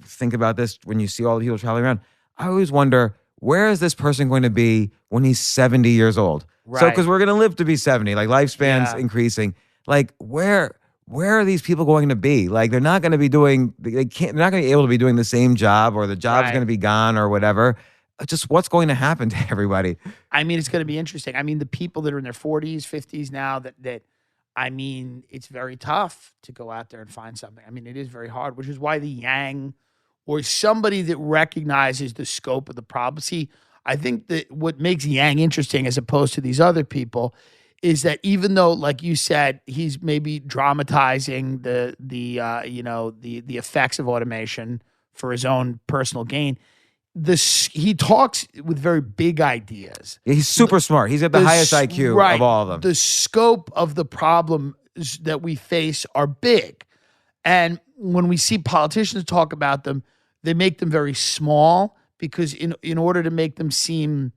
think about this when you see all the people traveling around. I always wonder, where is this person going to be when he's 70 years old? Right. So, because we're going to live to be 70, like lifespan's Yeah. increasing. Like, where are these people going to be? Like, they're not going to be doing, they're not going to be able to be doing the same job, or the job's Right. going to be gone or whatever. Just what's going to happen to everybody? I mean, it's going to be interesting. I mean, the people that are in their 40s, 50s now, that I mean, it's very tough to go out there and find something. I mean, it is very hard, which is why the Yang or somebody that recognizes the scope of the problem. See, I think that what makes Yang interesting as opposed to these other people is that even though, like you said, he's maybe dramatizing the effects of automation for his own personal gain, he talks with very big ideas. Yeah, he's super smart. He's got the highest IQ of all of them. The scope of the problems that we face are big. And when we see politicians talk about them, they make them very small, because in order to make them seem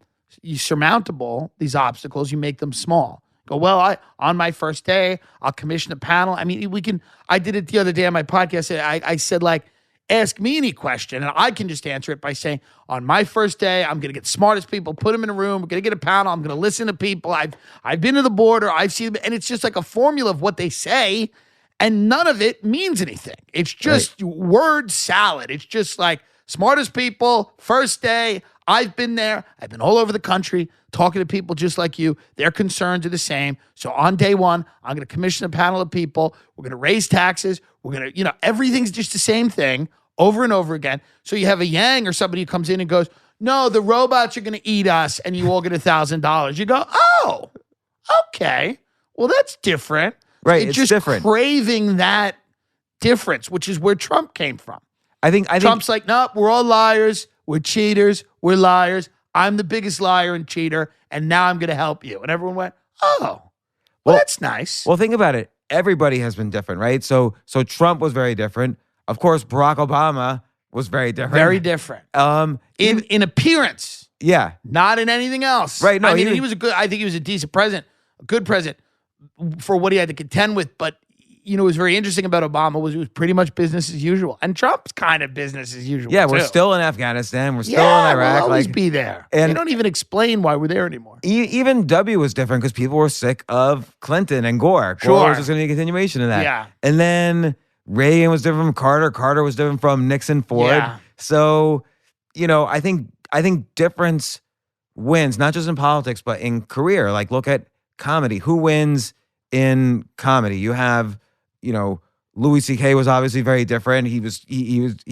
surmountable, these obstacles, you make them small. Go, well, on my first day, I'll commission a panel. I mean, I did it the other day on my podcast. I said, like, ask me any question, and I can just answer it by saying, on my first day, I'm going to get the smartest people, put them in a room, we're going to get a panel, I'm going to listen to people. I've been to the border, I've seen them, and it's just like a formula of what they say, and none of it means anything. It's just word salad. It's just like, smartest people, first day, I've been there, I've been all over the country, talking to people just like you. Their concerns are the same. So on day one, I'm going to commission a panel of people. We're going to raise taxes. We're going to, everything's just the same thing over and over again. So you have a Yang or somebody who comes in and goes, no, the robots are going to eat us, and you all get $1,000. You go, oh, okay. Well, that's different. Right, It's it's just different. craving that difference, which is where Trump came from. I think Trump's like, no, we're all liars. We're cheaters. We're liars. I'm the biggest liar and cheater, and now I'm going to help you. And everyone went, oh, well, that's nice. Well, think about it. Everybody has been different, right? So Trump was very different. Of course, Barack Obama was very different. Very different. In appearance. Yeah. Not in anything else. Right. No, I mean, I think he was a decent president, a good president for what he had to contend with. But, what was very interesting about Obama was it was pretty much business as usual. And Trump's kind of business as usual. Yeah, too. we're still in Afghanistan. We're still in Iraq. Iraq. We'll always be there. and they don't even explain why we're there anymore. Even W was different because people were sick of Clinton and Gore. Sure. Gore was just going to be a continuation of that. Yeah. And then Reagan was different from Carter. Carter was different from Nixon, Ford. Yeah. So, I think difference wins, not just in politics, but in career. Like, look at comedy. Who wins in comedy? You have, Louis C.K. was obviously very different. He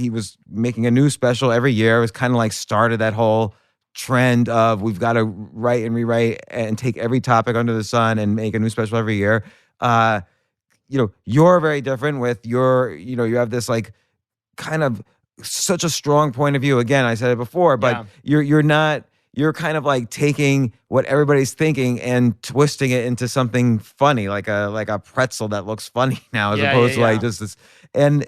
was making a new special every year. It was kind of like started that whole trend of we've got to write and rewrite and take every topic under the sun and make a new special every year. You're very different with you have this like kind of such a strong point of view. Again, I said it before, but you're kind of like taking what everybody's thinking and twisting it into something funny, like a pretzel that looks funny now, as opposed to like just this. And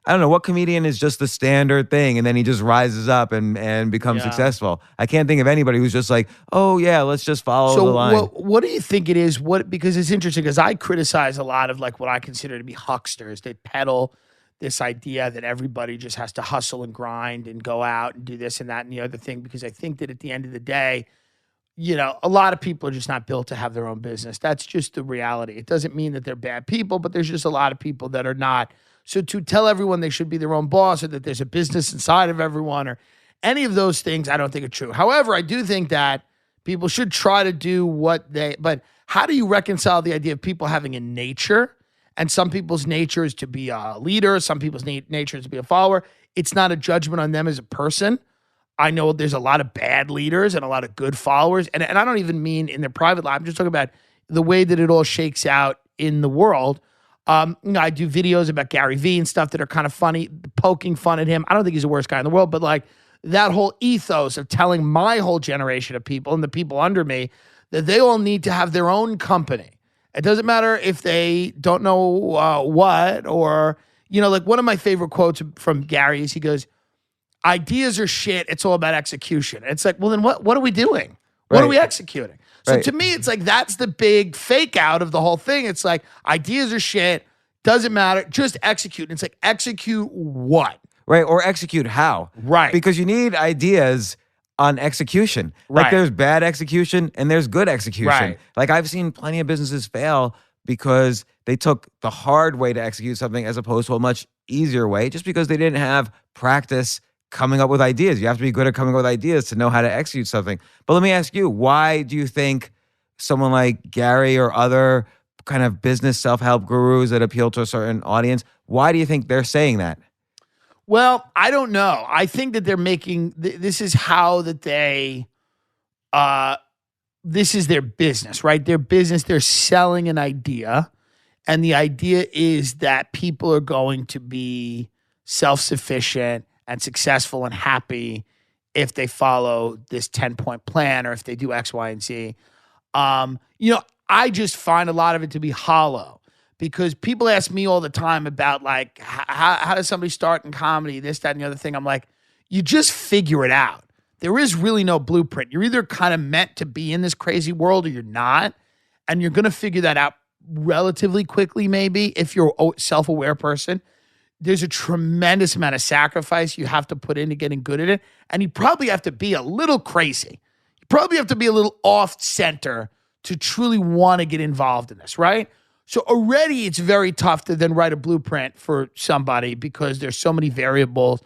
I don't know what comedian is just the standard thing, and then he just rises up and becomes successful. I can't think of anybody who's just like, oh yeah, let's just follow the line. So what do you think it is? Because it's interesting, because I criticize a lot of like what I consider to be hucksters. They peddle this idea that everybody just has to hustle and grind and go out and do this and that and the other thing, because I think that at the end of the day, a lot of people are just not built to have their own business. That's just the reality. It doesn't mean that they're bad people, but there's just a lot of people that are not. So to tell everyone they should be their own boss, or that there's a business inside of everyone, or any of those things, I don't think are true. However, I do think that people should try to do but how do you reconcile the idea of people having a nature? And some people's nature is to be a leader. Some people's nature is to be a follower. It's not a judgment on them as a person. I know there's a lot of bad leaders and a lot of good followers. And I don't even mean in their private life. I'm just talking about the way that it all shakes out in the world. I do videos about Gary Vee and stuff that are kind of funny, poking fun at him. I don't think he's the worst guy in the world, but like that whole ethos of telling my whole generation of people and the people under me that they all need to have their own company. It doesn't matter if they don't know what, or, like one of my favorite quotes from Gary is he goes, ideas are shit. It's all about execution. It's like, well, then what are we doing? What are we executing? So to me, it's like, that's the big fake out of the whole thing. It's like, ideas are shit. Doesn't matter. Just execute. And it's like, execute what? Right. Or execute how? Right. Because you need ideas on execution. Like there's bad execution and there's good execution. Right. Like I've seen plenty of businesses fail because they took the hard way to execute something as opposed to a much easier way, just because they didn't have practice coming up with ideas. You have to be good at coming up with ideas to know how to execute something. But let me ask you, why do you think someone like Gary or other kind of business self-help gurus that appeal to a certain audience, why do you think they're saying that? Well, I don't know. I think that they're making, this is how that they, this is their business, right? Their business, they're selling an idea. And the idea is that people are going to be self-sufficient and successful and happy if they follow this 10-point plan or if they do X, Y, and Z. I just find a lot of it to be hollow. Because people ask me all the time about like, how does somebody start in comedy, this, that, and the other thing. I'm like, you just figure it out. There is really no blueprint. You're either kind of meant to be in this crazy world or you're not. And you're going to figure that out relatively quickly, maybe, if you're a self-aware person. There's a tremendous amount of sacrifice you have to put into getting good at it. And you probably have to be a little crazy. You probably have to be a little off-center to truly want to get involved in this, right? So already it's very tough to then write a blueprint for somebody because there's so many variables.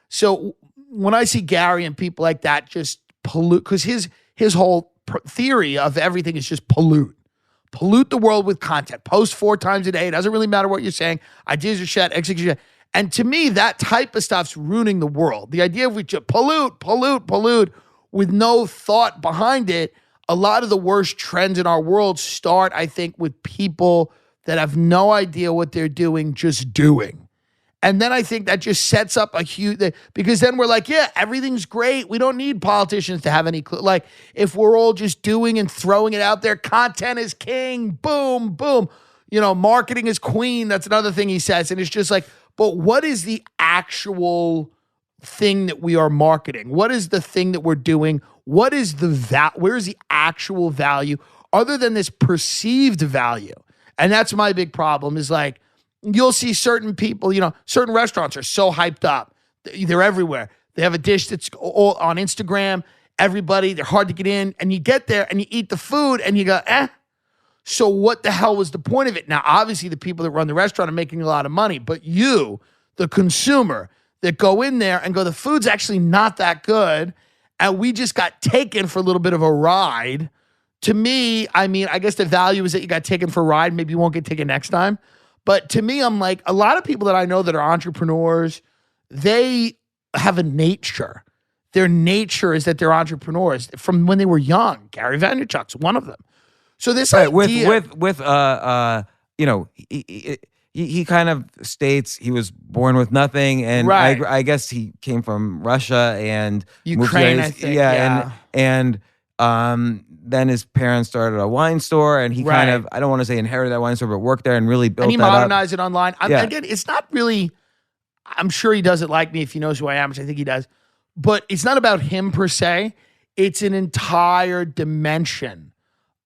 So when I see Gary and people like that just pollute, because his whole theory of everything is just pollute the world with content. Post 4 times a day. It doesn't really matter what you're saying. Ideas are shit, execution. And to me, that type of stuff's ruining the world. The idea of we just pollute with no thought behind it. A lot of the worst trends in our world start, I think, with people that have no idea what they're doing, just doing. And then I think that just sets up a huge, because then we're like, yeah, everything's great. We don't need politicians to have any clue. Like, if we're all just doing and throwing it out there, content is king, boom, boom. Marketing is queen. That's another thing he says. And it's just like, but what is the actual thing that we are marketing? What is the thing that we're doing? What is where is the actual value other than this perceived value? And that's my big problem is like, you'll see certain people, certain restaurants are so hyped up. They're everywhere. They have a dish that's all on Instagram. Everybody, they're hard to get in. And you get there and you eat the food and you go, So what the hell was the point of it? Now, obviously, the people that run the restaurant are making a lot of money. But you, the consumer, that go in there and go, the food's actually not that good. And we just got taken for a little bit of a ride. To me, I guess the value is that you got taken for a ride. Maybe you won't get taken next time. But to me, I'm like, a lot of people that I know that are entrepreneurs, they have a nature. Their nature is that they're entrepreneurs from when they were young. Gary Vaynerchuk's one of them. So this idea... He kind of states he was born with nothing, and right. I guess he came from Russia and Ukraine, I think. Yeah. And then his parents started a wine store, and he kind of, I don't want to say inherited that wine store, but worked there and really built that up. And he modernized it online. Again, it's not really, I'm sure he doesn't like me if he knows who I am, which I think he does, but it's not about him per se. It's an entire dimension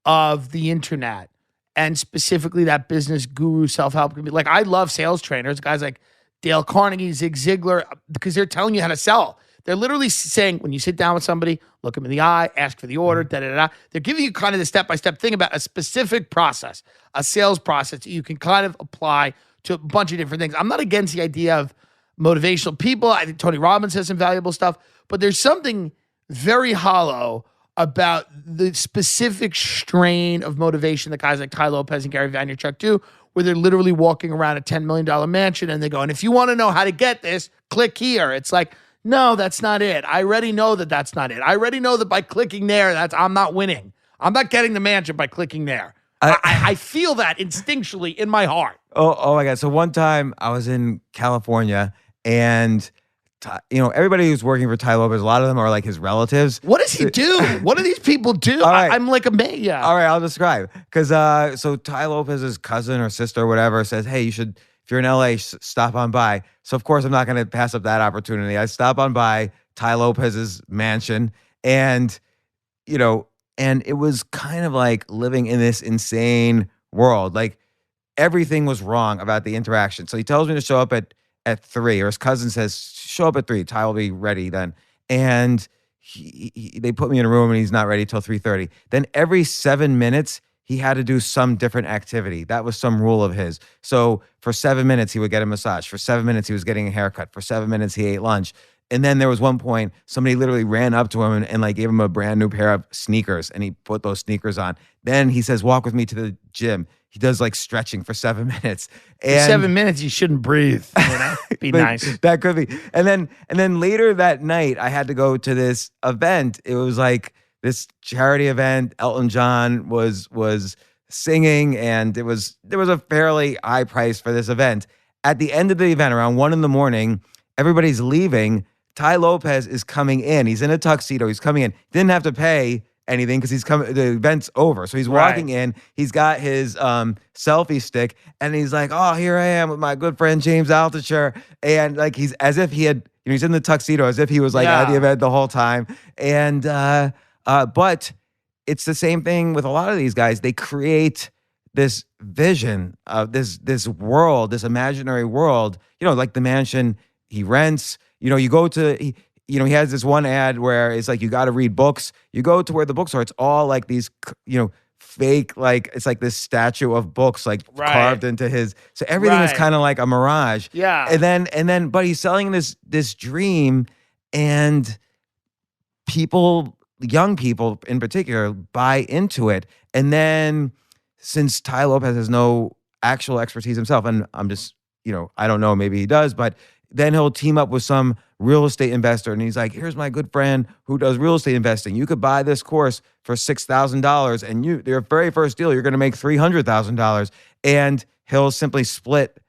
of the internet. And specifically that business guru self-help. Like, I love sales trainers, guys like Dale Carnegie, Zig Ziglar, because they're telling you how to sell. They're literally saying, when you sit down with somebody, look them in the eye, ask for the order, da-da-da-da. They're giving you kind of the step-by-step thing about a specific process, a sales process that you can kind of apply to a bunch of different things. I'm not against the idea of motivational people. I think Tony Robbins has some valuable stuff, but there's something very hollow about the specific strain of motivation that guys like Ty Lopez and Gary Vaynerchuk do, where they're literally walking around a $10 million mansion and they go, and if you want to know how to get this, click here. It's like, no, that's not it. I already know that that's not it. I already know that by clicking there, I'm not winning. I'm not getting the mansion by clicking there. I feel that instinctually in my heart. Oh my God. So one time I was in California and, everybody who's working for Ty Lopez, a lot of them are like his relatives. What does he do? What do these people do? All right. I'm like yeah. All right, I'll describe. Because so Ty Lopez's cousin or sister or whatever says, hey, you should, if you're in LA, stop on by. So of course I'm not going to pass up that opportunity. I stop on by Ty Lopez's mansion and, and it was kind of like living in this insane world. Like everything was wrong about the interaction. So he tells me to show up at 3, or his cousin says, show up at 3. Ty will be ready then. And they put me in a room and he's not ready till 3:30. Then every 7 minutes, he had to do some different activity. That was some rule of his. So for 7 minutes, he would get a massage. For 7 minutes, he was getting a haircut. For 7 minutes, he ate lunch. And then there was one point, somebody literally ran up to him and like gave him a brand new pair of sneakers, and he put those sneakers on. Then he says, walk with me to the gym. He does like stretching for 7 minutes. And 7 minutes, you shouldn't breathe. Be nice. That could be. And then later that night, I had to go to this event. It was like this charity event. Elton John was singing, and there was a fairly high price for this event. At the end of the event, around 1 a.m, everybody's leaving. Ty Lopez is coming in. He's in a tuxedo. He's coming in. Didn't have to pay anything because he's coming. The event's over, so he's walking in. He's got his selfie stick, and he's like, "Oh, here I am with my good friend James Altucher," and like he's as if he had, he's in the tuxedo, as if he was like at the event the whole time. And but it's the same thing with a lot of these guys. They create this vision of this world, this imaginary world. Like the mansion he rents. You go to, he has this one ad where it's like, you got to read books. You go to where the books are. It's all like these, fake, like, it's like this statue of books, like carved into his. So everything is kind of like a mirage. Yeah. And then, but he's selling this dream, and people, young people in particular, buy into it. And then since Ty Lopez has no actual expertise himself, and I'm just, I don't know, maybe he does, but then he'll team up with some real estate investor, and he's like, here's my good friend who does real estate investing. You could buy this course for $6,000, and your very first deal, you're going to make $300,000. And he'll simply split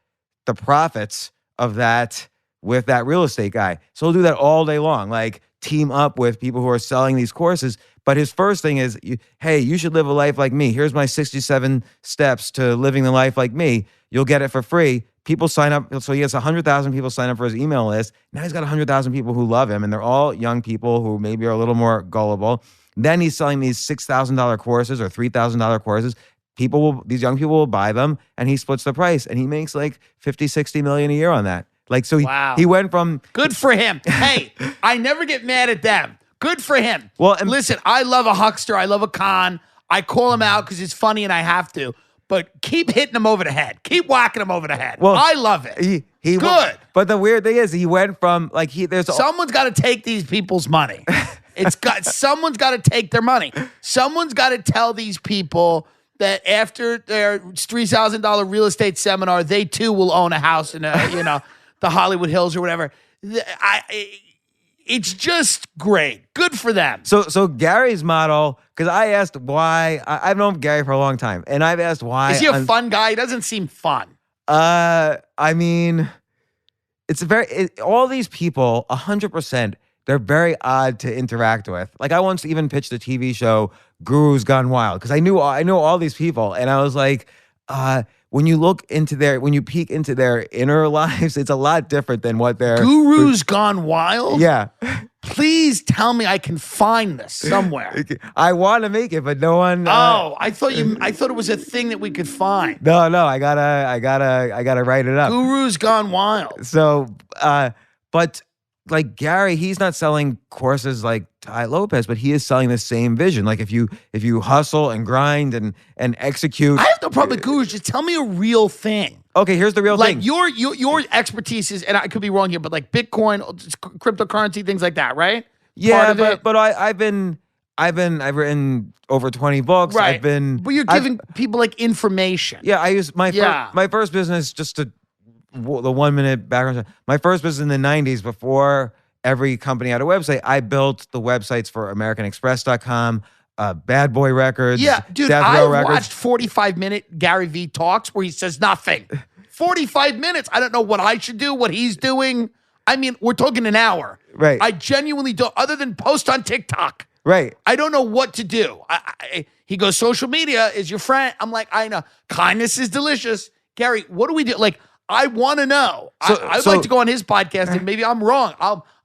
the profits of that with that real estate guy. So he'll do that all day long, like team up with people who are selling these courses. But his first thing is, hey, you should live a life like me. Here's my 67 steps to living the life like me. You'll get it for free. People sign up. So he has 100,000 people sign up for his email list. Now he's got 100,000 people who love him, and they're all young people who maybe are a little more gullible. Then he's selling these $6,000 courses or $3,000 courses. These young people will buy them, and he splits the price, and he makes like 50, 60 million a year on that. Like, so he went from. Good for him. Hey, I never get mad at them. Good for him. Well, listen, I love a huckster. I love a con. I call him out because it's funny and I have to. But keep hitting him over the head. Keep whacking him over the head. Well, I love it. He good. But the weird thing is, he went from like someone's got to take these people's money. Someone's got to take their money. Someone's got to tell these people that after their $3,000 real estate seminar, they too will own a house in the Hollywood Hills or whatever. It's just great. Good for them. So Gary's model, because I asked why. I've known Gary for a long time, and I've asked why. Is he a fun guy? He doesn't seem fun. I mean, all these people, 100%, they're very odd to interact with. Like, I once even pitched a TV show, Gurus Gone Wild, because I know all these people, and I was like, when you peek into their inner lives, it's a lot different than what they're. Gurus Gone Wild? Yeah. Please tell me I can find this somewhere. I want to make it, but no one. I thought it was a thing that we could find. No, I gotta write it up. Gurus Gone Wild. So, but like Gary, he's not selling courses like Ty Lopez, but he is selling the same vision. Like if you hustle and grind and execute. I have no problem with gurus. Just tell me a real thing. Okay, here's the real thing. Like your expertise is, and I could be wrong here, but like Bitcoin, cryptocurrency, things like that, right? Yeah, but I've written over 20 books. Right. But you're giving people like information. Yeah, I use my first business, just to the 1 minute background. My first business in the 90s, before every company had a website, I built the websites for AmericanExpress.com, Bad Boy Records. Yeah, dude, Death I Row Records. watched 45-minute Gary Vee talks where he says nothing. 45 minutes. I don't know what I should do, what he's doing. I mean, we're talking an hour. Right. I genuinely don't, other than post on TikTok. Right. I don't know what to do. He goes, social media is your friend. I'm like, I know. Kindness is delicious. Gary, what do we do? Like, I want to know. I'd like to go on his podcast, and maybe I'm wrong.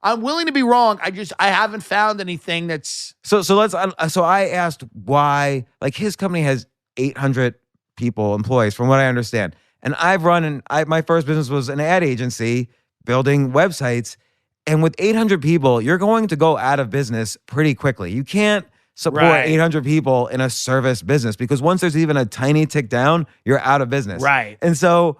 I'm willing to be wrong. I haven't found anything that's. So I asked why, like, his company has 800 employees, from what I understand. And I've run, my first business was an ad agency building websites. And with 800 people, you're going to go out of business pretty quickly. You can't support 800 people in a service business, because once there's even a tiny tick down, you're out of business. Right. And so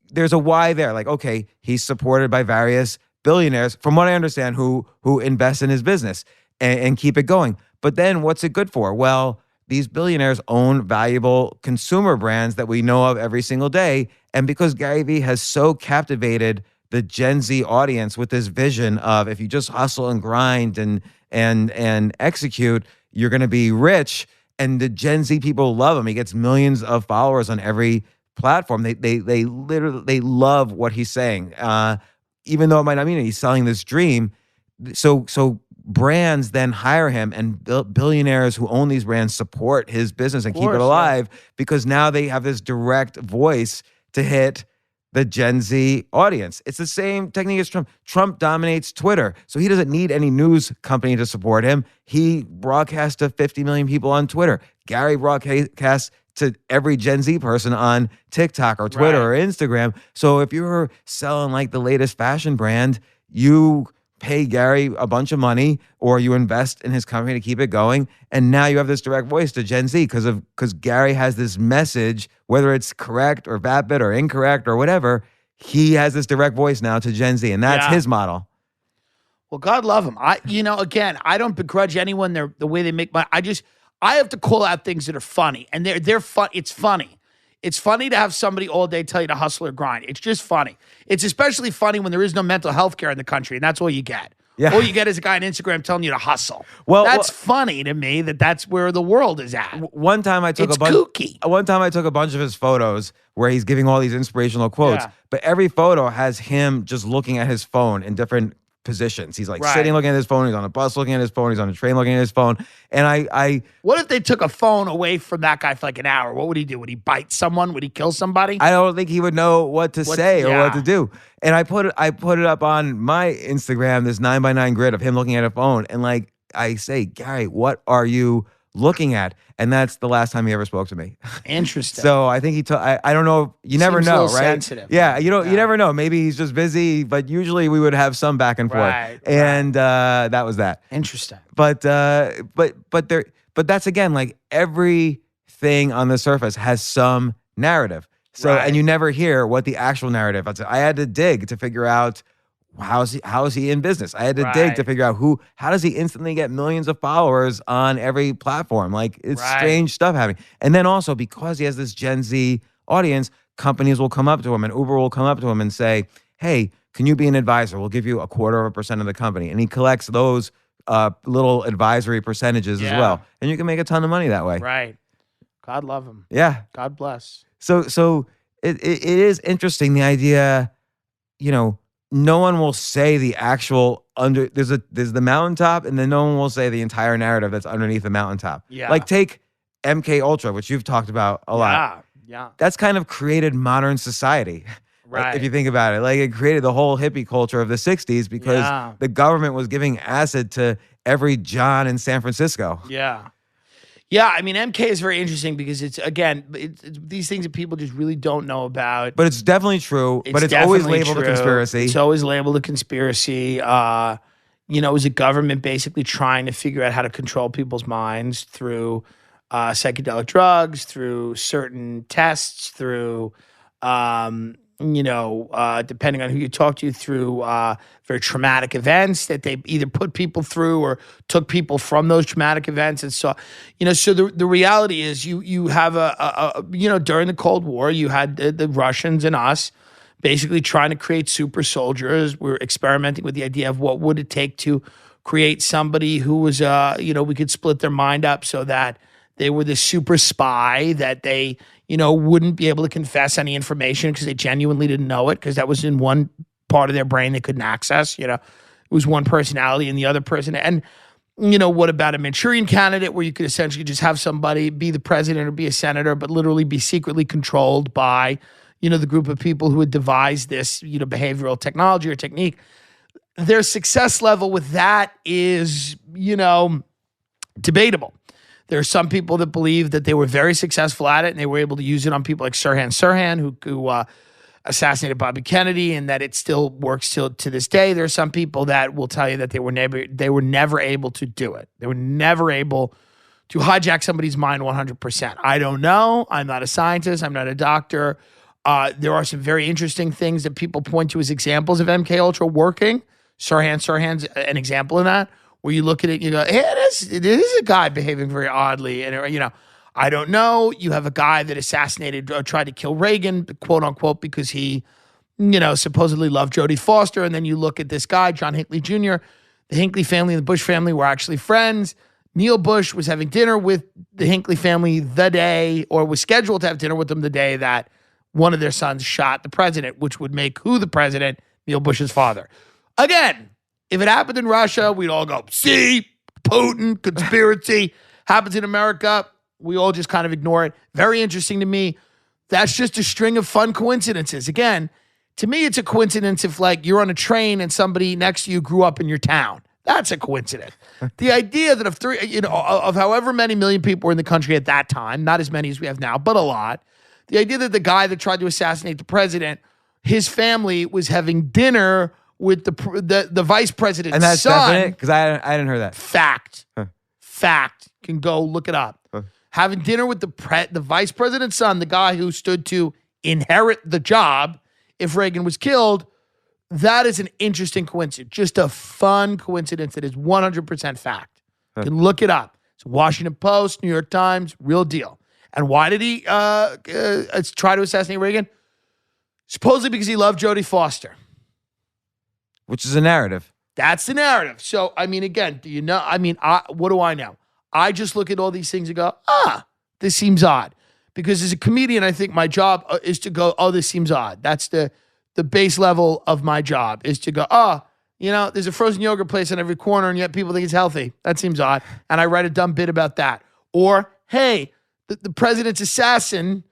there's a why there. Like, okay, he's supported by various billionaires, from what I understand, who invest in his business and keep it going. But then what's it good for? Well, these billionaires own valuable consumer brands that we know of every single day. And because Gary Vee has so captivated the Gen Z audience with this vision of, if you just hustle and grind and execute, you're going to be rich. And the Gen Z people love him. He gets millions of followers on every platform. They literally love what he's saying. Even though it might not mean it, he's selling this dream. So brands then hire him, and billionaires who own these brands support his business and keep it alive, because now they have this direct voice to hit the Gen Z audience. It's the same technique as Trump. Trump dominates Twitter, so he doesn't need any news company to support him. He broadcasts to 50 million people on Twitter. Gary broadcasts to every Gen Z person on TikTok or Twitter or Instagram. So if you're selling like the latest fashion brand, you pay Gary a bunch of money, or you invest in his company to keep it going. And now you have this direct voice to Gen Z because Gary has this message, whether it's correct or vapid or incorrect or whatever, he has this direct voice now to Gen Z, and that's his model. Well, God love him. Again, I don't begrudge anyone the way they make money. I have to call out things that are funny, and they're fun. It's funny. It's funny to have somebody all day tell you to hustle or grind. It's just funny. It's especially funny when there is no mental health care in the country, and that's all you get. Yeah. All you get is a guy on Instagram telling you to hustle. Well, that's funny to me. That's where the world is at. One time I took a bunch of his photos where he's giving all these inspirational quotes, but every photo has him just looking at his phone in different positions. He's like sitting looking at his phone, he's on a bus looking at his phone, he's on a train looking at his phone. And I what if they took a phone away from that guy for like an hour? What would he do? Would he bite someone? Would he kill somebody? I don't think he would know what to say or what to do. And I put it up on my Instagram, this 9x9 grid of him looking at a phone, and like I say, Gary, what are you looking at? And that's the last time he ever spoke to me. Interesting. So I think I don't know. You never Seems know, a little right? Sensitive. Yeah, you never know. Maybe he's just busy, but usually we would have some back and forth. And that was that. Interesting. But that's again, like, everything on the surface has some narrative. So and you never hear what the actual narrative is. I had to dig to figure out how is he in business? I had to dig to figure out how does he instantly get millions of followers on every platform? Like, it's strange stuff happening. And then also, because he has this Gen Z audience, companies will come up to him, and Uber will come up to him and say, hey, can you be an advisor? We'll give you 0.25% of the company. And he collects those little advisory percentages as well. And you can make a ton of money that way. Right. God love him. Yeah. God bless. So it is interesting, the idea, no one will say the actual there's the mountaintop, and then no one will say the entire narrative that's underneath the mountaintop. Yeah. Like, take MK Ultra, which you've talked about a lot. Yeah. That's kind of created modern society. Right. If you think about it, like, it created the whole hippie culture of the 60s because the government was giving acid to every John in San Francisco. Yeah. Yeah, I mean, MK is very interesting because it's these things that people just really don't know about. But it's definitely true. But it's always labeled a conspiracy. It's always labeled a conspiracy. It was a government basically trying to figure out how to control people's minds through psychedelic drugs, through certain tests, through depending on who you talk to, through very traumatic events that they either put people through or took people from those traumatic events. And so, so the reality is you have during the Cold War, you had the Russians and us basically trying to create super soldiers. We're experimenting with the idea of what would it take to create somebody who was, we could split their mind up so that they were the super spy, that they, wouldn't be able to confess any information because they genuinely didn't know it because that was in one part of their brain they couldn't access. It was one personality and the other person. And, what about a Manchurian candidate where you could essentially just have somebody be the president or be a senator, but literally be secretly controlled by, the group of people who had devised this, behavioral technology or technique. Their success level with that is, debatable. There are some people that believe that they were very successful at it and they were able to use it on people like Sirhan, who assassinated Bobby Kennedy, and that it still works to this day. There are some people that will tell you that they were never able to do it. They were never able to hijack somebody's mind 100%. I don't know. I'm not a scientist. I'm not a doctor. There are some very interesting things that people point to as examples of MK Ultra working. Sirhan's an example of that, where you look at it and you go, hey, it is a guy behaving very oddly. And, I don't know. You have a guy that assassinated or tried to kill Reagan, quote unquote, because he, supposedly loved Jodie Foster. And then you look at this guy, John Hinckley Jr., the Hinckley family and the Bush family were actually friends. Neil Bush was having dinner with the Hinckley family was scheduled to have dinner with them the day that one of their sons shot the president, which would make who the president? Neil Bush's father. Again, if it happened in Russia, we'd all go, see, Putin, conspiracy. Happens in America, we all just kind of ignore it. Very interesting to me. That's just a string of fun coincidences. Again, to me, it's a coincidence if you're on a train and somebody next to you grew up in your town. That's a coincidence. The idea that of however many million people were in the country at that time, not as many as we have now, but a lot. The idea that the guy that tried to assassinate the president, his family was having dinner with the vice president's And that's son. definite? Because I didn't hear that. Fact. Fact. Can go look it up. Having dinner with the vice president's son, the guy who stood to inherit the job if Reagan was killed, that is an interesting coincidence. Just a fun coincidence that is 100% fact. You can look it up. It's Washington Post, New York Times, real deal. And why did he try to assassinate Reagan? Supposedly because he loved Jodie Foster. Which is a narrative. That's the narrative. So, again, do you know? What do I know? I just look at all these things and go, this seems odd. Because as a comedian, I think my job is to go, this seems odd. That's the base level of my job, is to go, there's a frozen yogurt place on every corner and yet people think it's healthy. That seems odd. And I write a dumb bit about that. Or, hey, the president's assassin's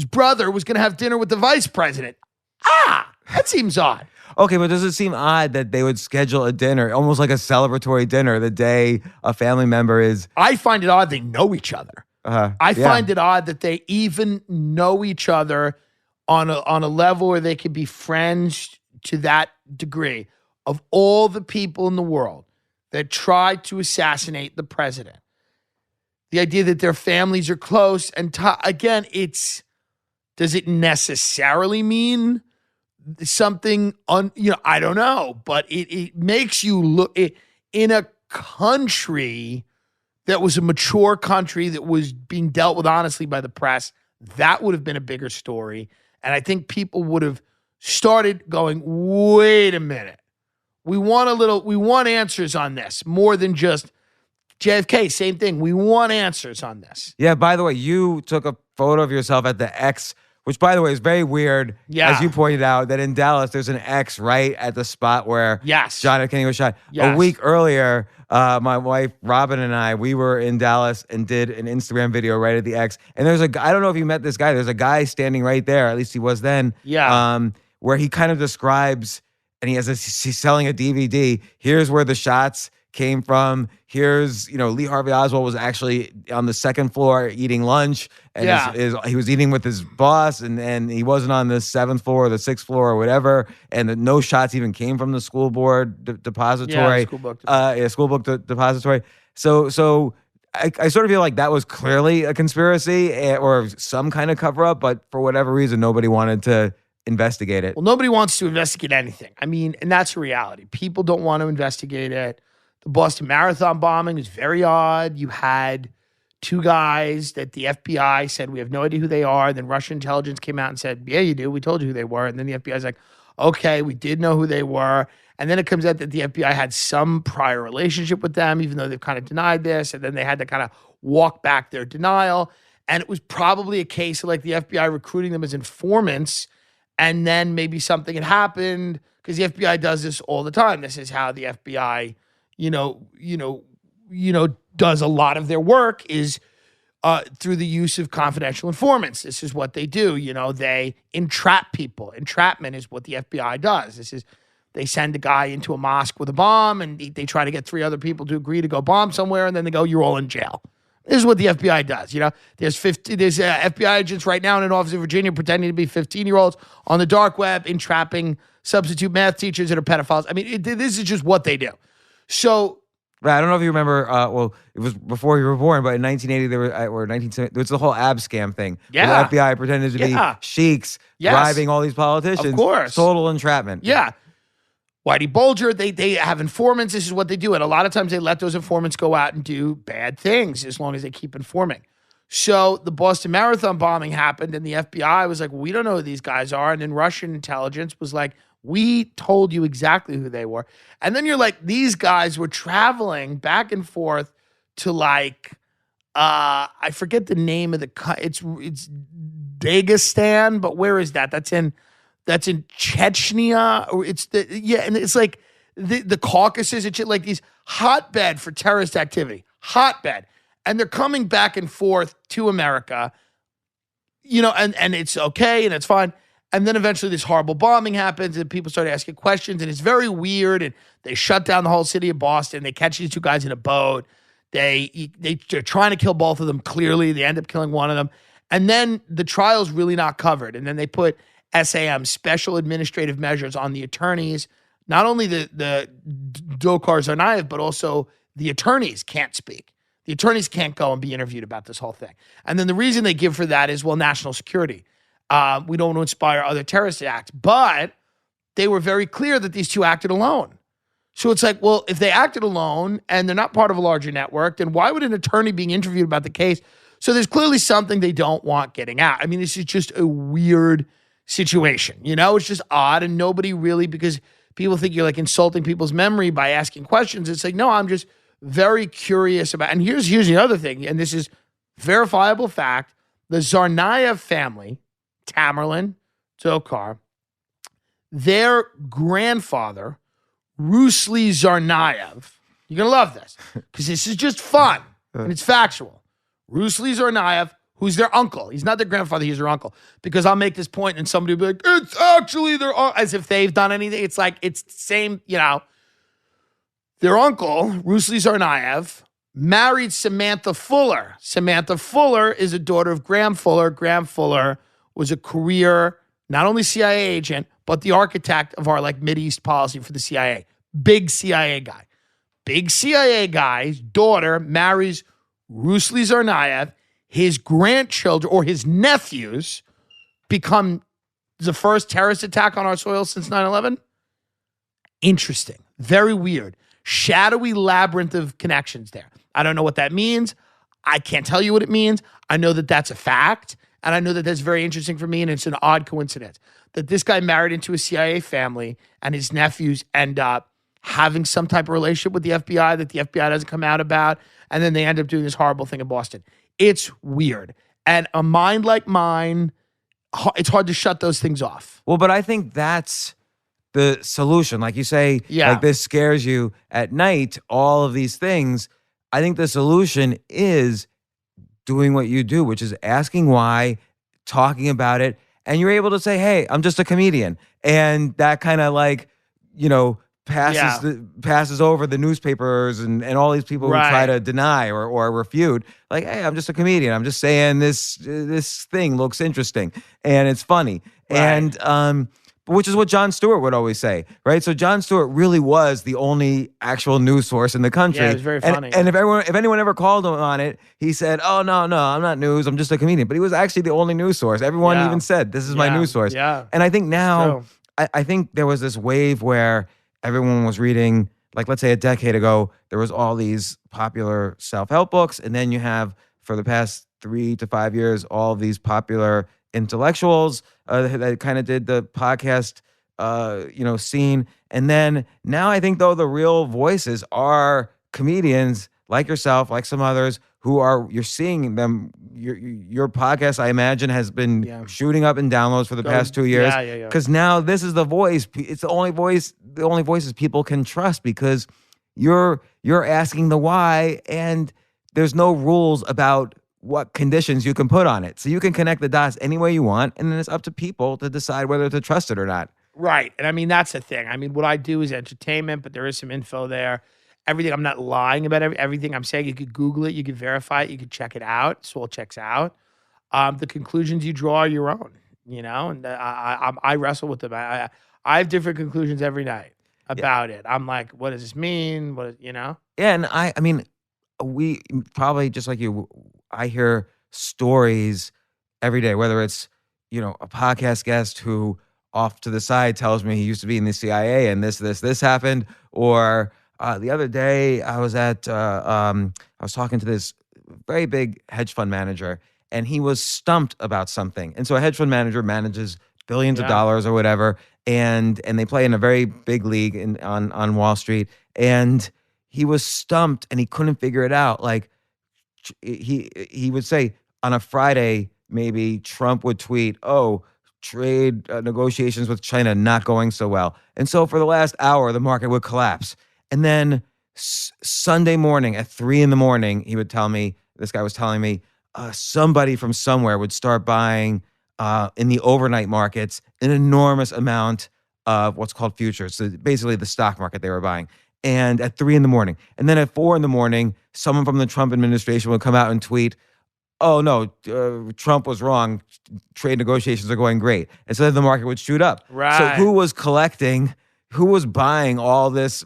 brother was going to have dinner with the vice president. That seems odd. Okay, but does it seem odd that they would schedule a dinner, almost like a celebratory dinner, the day a family member is... I find it odd they know each other. I find it odd that they even know each other on a level where they could be friends to that degree. Of all the people in the world that tried to assassinate the president, the idea that their families are close, and again, does it necessarily mean something I don't know, but it makes you look in a country that was a mature country that was being dealt with honestly by the press. That would have been a bigger story. And I think people would have started going, wait a minute. We want answers on this more than just JFK, same thing. We want answers on this. Yeah, by the way, you took a photo of yourself at the X, which, by the way, is very weird. Yeah. As you pointed out, that in Dallas, there's an X right at the spot where John F. Kennedy was shot. Yes. A week earlier, my wife, Robin, and I, we were in Dallas and did an Instagram video right at the X. And there's I don't know if you met this guy. There's a guy standing right there, at least he was then, where he kind of describes, and he's selling a DVD. Here's where the shots came from. Here's, Lee Harvey Oswald was actually on the second floor eating lunch, and he was eating with his boss, and he wasn't on the 7th floor or the 6th floor or whatever, and no shots even came from the school board depository. School book depository. So I sort of feel like that was clearly a conspiracy or some kind of cover up, but for whatever reason, nobody wanted to investigate it. Well, nobody wants to investigate anything. And that's a reality. People don't want to investigate it. The Boston Marathon bombing is very odd. You had two guys that the FBI said, we have no idea who they are. Then Russian intelligence came out and said, yeah, you do. We told you who they were. And then the FBI is like, okay, we did know who they were. And then it comes out that the FBI had some prior relationship with them, even though they've kind of denied this. And then they had to kind of walk back their denial. And it was probably a case of like the FBI recruiting them as informants. And then maybe something had happened, because the FBI does this all the time. This is how the FBI, does a lot of their work, is through the use of confidential informants. This is what they do. They entrap people. Entrapment is what the FBI does. They send a guy into a mosque with a bomb, and they try to get 3 other people to agree to go bomb somewhere, and then they go, "You're all in jail." This is what the FBI does. There's FBI agents right now in an office in Virginia pretending to be 15-year-olds on the dark web, entrapping substitute math teachers that are pedophiles. I mean, this is just what they do. So, I don't know if you remember. It was before you were born, but in 1980 or 1970, there was the whole ab scam thing. Yeah, where the FBI pretended to be sheiks, bribing all these politicians. Of course, total entrapment. Yeah. Whitey Bulger, they have informants. This is what they do. And a lot of times they let those informants go out and do bad things as long as they keep informing. So the Boston Marathon bombing happened, and the FBI was like, "We don't know who these guys are." And then Russian intelligence was like, "We told you exactly who they were." And then you're like, these guys were traveling back and forth to like, I forget the name of it's Dagestan, but where is that? That's in Chechnya, or and it's like the Caucasus and shit, like these hotbed for terrorist activity, hotbed. And they're coming back and forth to America, and it's okay and it's fine. And then eventually this horrible bombing happens, and people start asking questions, and it's very weird. And they shut down the whole city of Boston. They catch these 2 guys in a boat. They're trying to kill both of them. Clearly, they end up killing one of them. And then the trial's really not covered. And then they put SAM, special administrative measures, on the attorneys. Not only the Dzhokhar Tsarnaev, but also the attorneys can't speak. The attorneys can't go and be interviewed about this whole thing. And then the reason they give for that is, well, national security. We don't want to inspire other terrorist acts. But they were very clear that these 2 acted alone. So it's like, well, if they acted alone and they're not part of a larger network, then why would an attorney being interviewed about the case? So there's clearly something they don't want getting out. I mean, this is just a weird situation. It's just odd, and nobody really, because people think you're like insulting people's memory by asking questions. It's like, no, I'm just very curious about. And here's the other thing, and this is verifiable fact: the Tsarnaev family, Tamerlan, Dzhokhar, their grandfather, Rusli Tsarnaev. You're gonna love this because this is just fun and it's factual. Rusli Tsarnaev, who's their uncle. He's not their grandfather, he's their uncle. Because I'll make this point and somebody will be like, "It's actually their uncle," as if they've done anything. It's like, it's the same, Their uncle, Rusli Tsarnaev, married Samantha Fuller. Samantha Fuller is a daughter of Graham Fuller. Graham Fuller was a career, not only CIA agent, but the architect of our like Mideast policy for the CIA. Big CIA guy. Big CIA guy's daughter marries Rusli Tsarnaev. His grandchildren or his nephews become the first terrorist attack on our soil since 9/11. Interesting. Very weird. Shadowy labyrinth of connections there. I don't know what that means. I can't tell you what it means. I know that that's a fact. And I know that that's very interesting for me. And it's an odd coincidence that this guy married into a CIA family and his nephews end up having some type of relationship with the FBI that the FBI doesn't come out about. And then they end up doing this horrible thing in Boston. It's weird. And a mind like mine, it's hard to shut those things off. Well, but I think that's the solution. Like you say, like this scares you at night, all of these things. I think the solution is doing what you do, which is asking why, talking about it, and you're able to say, "Hey, I'm just a comedian." And that kind of like, passes over the newspapers and all these people who try to deny or refute. Like, "Hey, I'm just a comedian. I'm just saying this thing looks interesting and it's funny." Right. And which is what Jon Stewart would always say, right? So Jon Stewart really was the only actual news source in the country. Yeah, it was very funny. And if anyone ever called him on it, he said, "Oh, no, I'm not news. I'm just a comedian." But he was actually the only news source. Everyone even said, "This is my news source." Yeah. And I think now, I think there was this wave where everyone was reading, like, let's say a decade ago, there was all these popular self-help books. And then you have, for the past 3 to 5 years, all of these popular intellectuals that kind of did the podcast scene. And then now I think, though, the real voices are comedians like yourself, like some others you're seeing them. Your podcast, I imagine, has been shooting up in downloads for the past 2 years. Yeah. Because now this is the voice. It's the only voices people can trust, because you're asking the why, and there's no rules about what conditions you can put on it. So you can connect the dots any way you want, and then it's up to people to decide whether to trust it or not. Right. And I mean, that's the thing. I mean, what I do is entertainment, but there is some info there. Everything, I'm not lying about everything I'm saying. You could Google it, you could verify it, you could check it out. It all checks out. The conclusions you draw are your own, and I wrestle with them. I have different conclusions every night about it. I'm like, what does this mean? Yeah, and I mean, we probably, just like you, I hear stories every day, whether it's, a podcast guest who off to the side tells me he used to be in the CIA and this happened, or the other day I was talking to this very big hedge fund manager, and he was stumped about something. And so a hedge fund manager manages billions of dollars or whatever, and they play in a very big league on Wall Street. And he was stumped, and he couldn't figure it out. Like he would say on a Friday, maybe Trump would tweet, "Oh, trade negotiations with China not going so well." And so for the last hour, the market would collapse. And then Sunday morning at 3 a.m, he would tell me, this guy was telling me, somebody from somewhere would start buying in the overnight markets an enormous amount of what's called futures. So basically the stock market they were buying. And at 3 a.m. And then at 4 a.m, someone from the Trump administration would come out and tweet, "Oh, no, Trump was wrong. Trade negotiations are going great." And so then the market would shoot up. Right. So who was buying all this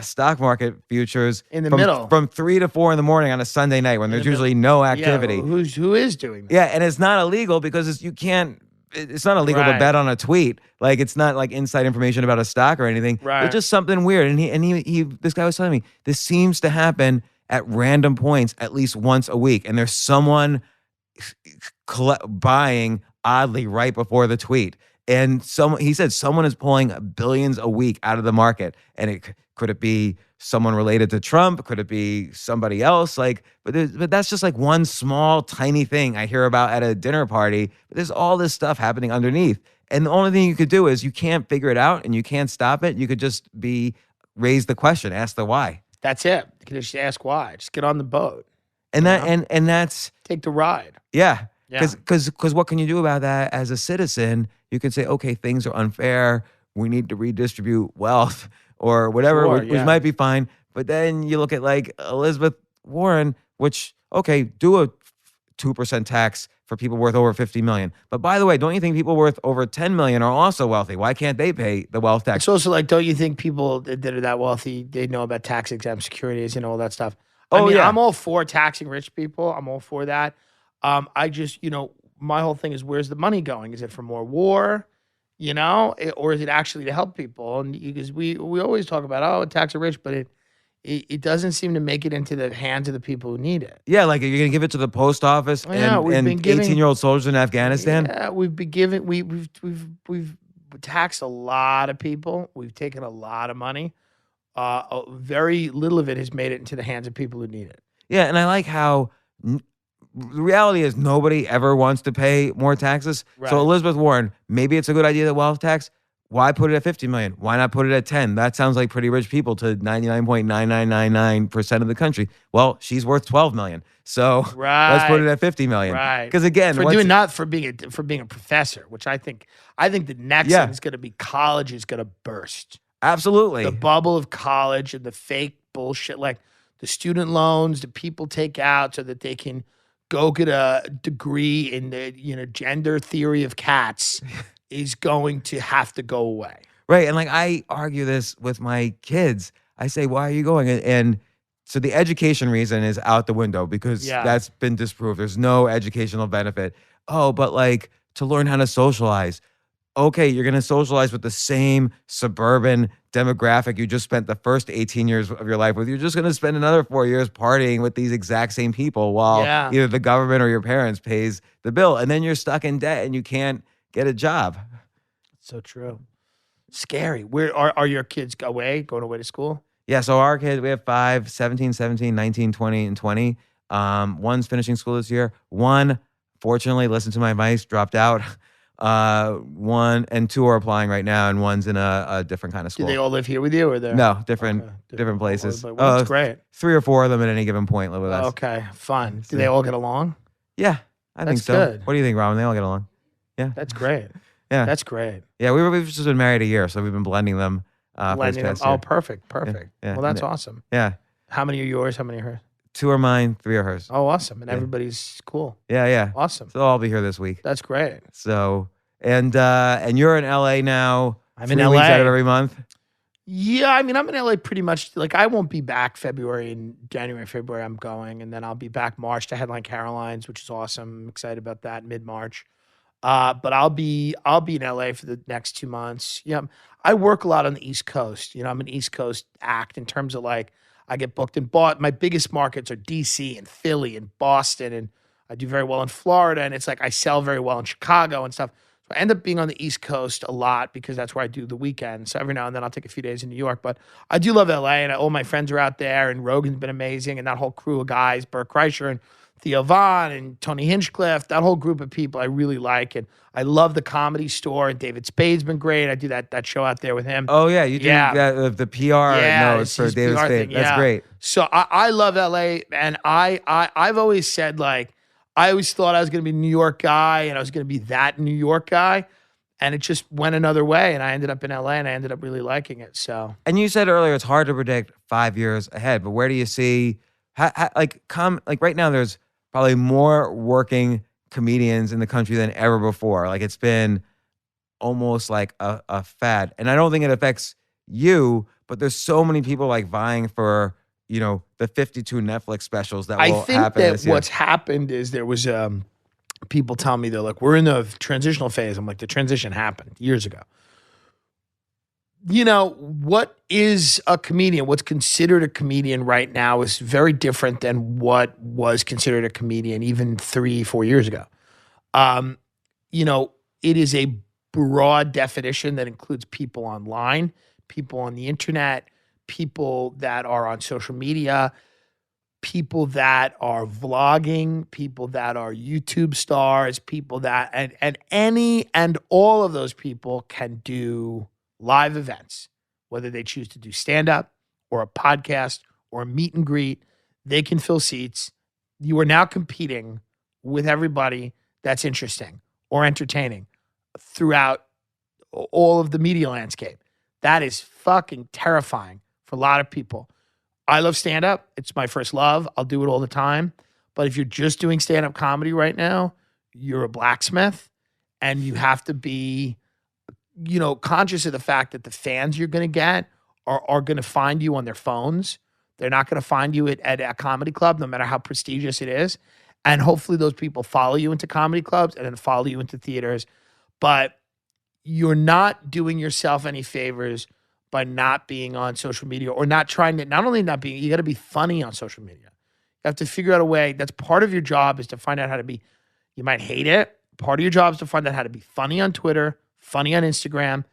stock market futures in the middle from 3 to 4 a.m. on a Sunday night when there's usually no activity? Yeah, who is doing that? Yeah, and it's not illegal because it's not illegal to bet on a tweet. Like, it's not like inside information about a stock or anything. Right. It's just something weird. And this guy was telling me this seems to happen at random points at least once a week, and there's someone buying oddly right before the tweet. And he said someone is pulling billions a week out of the market. And could it be someone related to Trump? Could it be somebody else? But that's just like one small, tiny thing I hear about at a dinner party. But there's all this stuff happening underneath. And the only thing you could do is you can't figure it out and you can't stop it. You could just raise the question, ask the why. That's it. You can just ask why. Just get on the boat. And that's take the ride. Yeah. Because what can you do about that as a citizen? You can say, okay, things are unfair. We need to redistribute wealth or whatever, which might be fine. But then you look at like Elizabeth Warren, which, okay, do a 2% tax for people worth over $50 million. But by the way, don't you think people worth over $10 million are also wealthy? Why can't they pay the wealth tax? It's also like, don't you think people that are that wealthy, they know about tax exempt securities and all that stuff? I'm all for taxing rich people. I'm all for that. I just, my whole thing is, where's the money going? Is it for more war, or is it actually to help people? And because we always talk about, tax the rich, but it doesn't seem to make it into the hands of the people who need it. Yeah, like you're gonna give it to the post office and 18-year-old soldiers in Afghanistan. Yeah, we've been giving we've taxed a lot of people. We've taken a lot of money. Very little of it has made it into the hands of people who need it. Yeah, and I like how the reality is nobody ever wants to pay more taxes. Right. So Elizabeth Warren, maybe it's a good idea, the wealth tax. Why put it at 50 million? Why not put it at 10? That sounds like pretty rich people to 99.9999% of the country. Well, she's worth 12 million. So let's put it at 50 million. Right. Because again, for being a professor, which I think the next thing is going to be college is going to burst. Absolutely. The bubble of college and the fake bullshit, like the student loans that people take out so that they can go get a degree in the gender theory of cats is going to have to go away. Right. And like I argue this with my kids. I say, why are you going? And so the education reason is out the window because that's been disproved. There's no educational benefit. Oh, but like to learn how to socialize. Okay, you're going to socialize with the same suburban demographic you just spent the first 18 years of your life with. You're just going to spend another 4 years partying with these exact same people while either the government or your parents pays the bill. And then you're stuck in debt and you can't get a job. So true. Scary. Where are your kids going away to school? Yeah, so our kids, we have 5, 17, 17, 19, 20, and 20. One's finishing school this year. One, fortunately, listen to my advice, dropped out. One and two are applying right now, and one's in a different kind of Do school. they all live here with you, or they're No, different places. Well, that's great. 3 or 4 of them at any given point live with us. Okay, fun. Do they all get along? Yeah, I think That's so. good. What do you think, Robin? They all get along. Yeah, That's great. yeah, That's great. yeah. We've just been married a year, so we've been blending them. For this Blending them. past year. Oh, perfect. Yeah. Well, that's awesome. Yeah, How many are yours? How many are hers? 2 are mine, 3 are hers. Oh, awesome. And everybody's cool. Yeah. Awesome. So they'll all be here this week. That's great. So and you're in LA now. I'm in 3 weeks LA. out of every month. Yeah, I mean, I'm in LA pretty much. Like, I won't be back February and January, February. I'm going, and then I'll be back March to headline Carolines, which is awesome. I'm excited about that. Mid-March, but I'll be in LA for the next 2 months. Yeah, I work a lot on the East Coast. You know, I'm an East Coast act in terms of like I get booked and bought. My biggest markets are DC and Philly and Boston, and I do very well in Florida. And it's like I sell very well in Chicago and stuff. I end up being on the East Coast a lot because that's where I do the weekend. So every now and then I'll take a few days in New York. But I do love LA, and all my friends are out there, and Rogan's been amazing, and that whole crew of guys, Bert Kreischer and Theo Von and Tony Hinchcliffe, that whole group of people I really like. And I love the Comedy Store, and David Spade's been great. I do that show out there with him. Oh yeah, you do the PR notes for his David PR Spade. thing, That's yeah. great. So I love LA, and I've always said, like, I always thought I was going to be a New York guy, and I was going to be that New York guy. And it just went another way, and I ended up in LA, and I ended up really liking it. So, And you said earlier it's hard to predict 5 years ahead, but where do you see like right now there's probably more working comedians in the country than ever before. Like it's been almost like a fad. And I don't think it affects you, but there's so many people like vying for, the 52 Netflix specials that will I think happen that this year. what's happened is there was people tell me they're like, we're in the transitional phase. I'm like, the transition happened years ago. What is a comedian? What's considered a comedian right now is very different than what was considered a comedian even 3-4 years ago. It is a broad definition that includes people online, people on the internet, people that are on social media, people that are vlogging, people that are YouTube stars, people that and all of those people can do live events, whether they choose to do stand-up or a podcast or a meet and greet. They can fill seats. You are now competing with everybody that's interesting or entertaining throughout all of the media landscape. That is fucking terrifying for a lot of people. I love stand-up. It's my first love. I'll do it all the time. But if you're just doing stand-up comedy right now, you're a blacksmith, and you have to be, conscious of the fact that the fans you're going to get are going to find you on their phones. They're not going to find you at a comedy club, no matter how prestigious it is. And hopefully those people follow you into comedy clubs and then follow you into theaters. But you're not doing yourself any favors by not being on social media or not trying to, not only not being, you got to be funny on social media. You have to figure out a way. That's part of your job, is to find out how to be, you might hate it. Part of your job is to find out how to be funny on Twitter, funny on Instagram,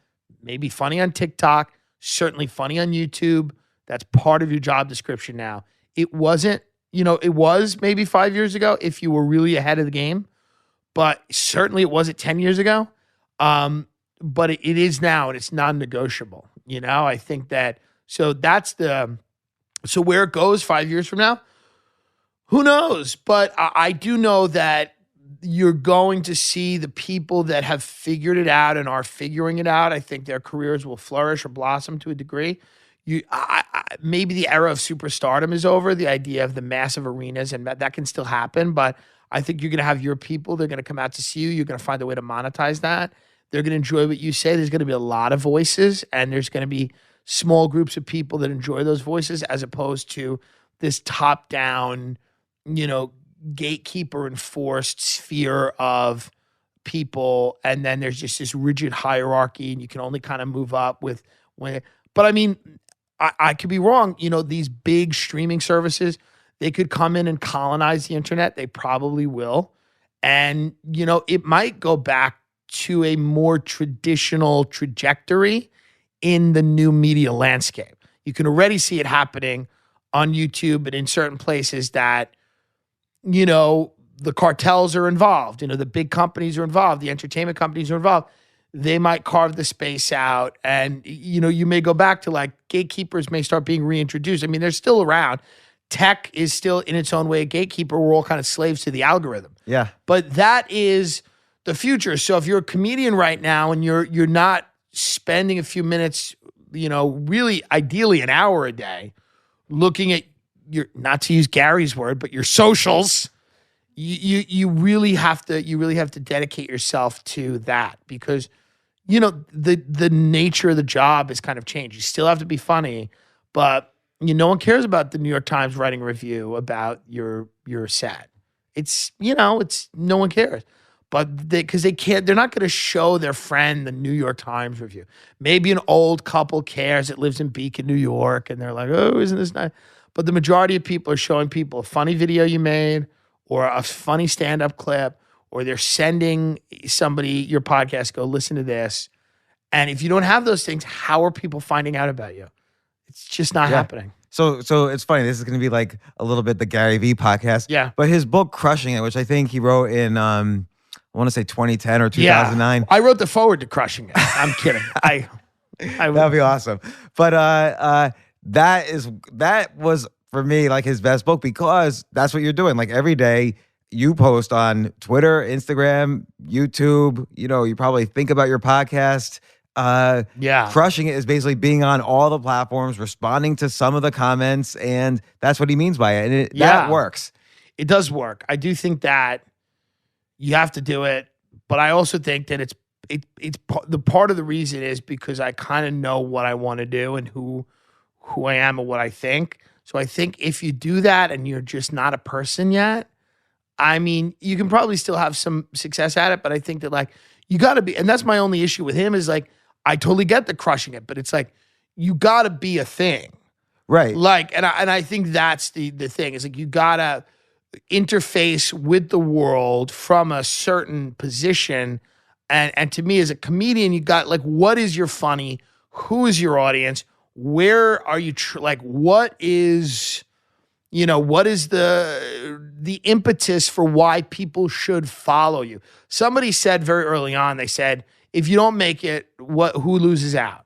maybe funny on TikTok, certainly funny on YouTube. That's part of your job description now. It wasn't, it was maybe 5 years ago if you were really ahead of the game, but certainly it wasn't 10 years ago. But it is now, and it's non-negotiable. I think that, so where it goes 5 years from now, who knows? But I do know that you're going to see the people that have figured it out and are figuring it out. I think their careers will flourish or blossom to a degree. Maybe the era of superstardom is over, the idea of the massive arenas, and that can still happen. But I think you're going to have your people. They're going to come out to see you. You're going to find a way to monetize that. They're going to enjoy what you say. There's going to be a lot of voices, and there's going to be small groups of people that enjoy those voices, as opposed to this top-down, gatekeeper enforced sphere of people. And then there's just this rigid hierarchy, and you can only kind of move up with when. But I mean, I could be wrong. These big streaming services, they could come in and colonize the internet. They probably will. And, it might go back to a more traditional trajectory in the new media landscape. You can already see it happening on YouTube and in certain places that, the cartels are involved, the big companies are involved, the entertainment companies are involved. They might carve the space out, and, you may go back to like gatekeepers may start being reintroduced. I mean, they're still around. Tech is still in its own way a gatekeeper. We're all kind of slaves to the algorithm. Yeah. But that is the future. So if you're a comedian right now and you're not spending a few minutes, really ideally an hour a day, looking at your, not to use Gary's word, but your socials, you really have to dedicate yourself to that, because the nature of the job has kind of changed. You still have to be funny, but no one cares about the New York Times writing a review about your set. It's no one cares. But because they're not going to show their friend the New York Times review. Maybe an old couple cares that lives in Beacon, New York, and they're like, oh, isn't this nice? But the majority of people are showing people a funny video you made or a funny stand-up clip, or they're sending somebody your podcast, go listen to this. And if you don't have those things, how are people finding out about you? It's just not happening. So it's funny. This is going to be like a little bit the Gary Vee podcast. Yeah. But his book, Crushing It, which I think he wrote in, I want to say 2010 or 2009. Yeah. I wrote the forward to Crushing It. I'm kidding. That'd be awesome. But that was for me like his best book, because that's what you're doing. Like every day you post on Twitter, Instagram, YouTube. You probably think about your podcast. Crushing It is basically being on all the platforms, responding to some of the comments, and that's what he means by it. And that works. It does work. I do think that you have to do it, but I also think that it's the part of the reason is because I kind of know what I want to do and who I am and what I think. So I think if you do that and you're just not a person yet, I mean, you can probably still have some success at it, but I think that like you got to be, and that's my only issue with him is like, I totally get the Crushing It, but it's like, you got to be a thing. Right. Like, and I think that's the thing is like, you got to interface with the world from a certain position. And to me as a comedian, you got like, what is your funny? Who is your audience? Where are you? What is the impetus for why people should follow you? Somebody said very early on, they said, if you don't make it, who loses out?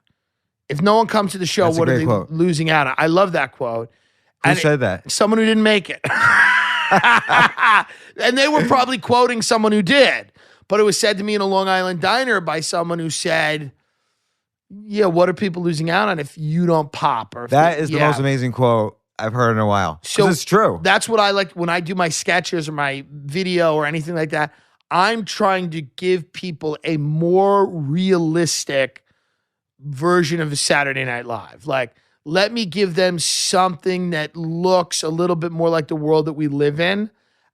If no one comes to the show, That's what a are great they quote. losing out on? I love that quote. Who said that? Someone who didn't make it. And they were probably quoting someone who did. But it was said to me in a Long Island diner by someone who said, yeah, what are people losing out on if you don't pop? Or That is the most amazing quote I've heard in a while. So it's true. That's what I like when I do my sketches or my video or anything like that. I'm trying to give people a more realistic version of a Saturday Night Live. Like, let me give them something that looks a little bit more like the world that we live in,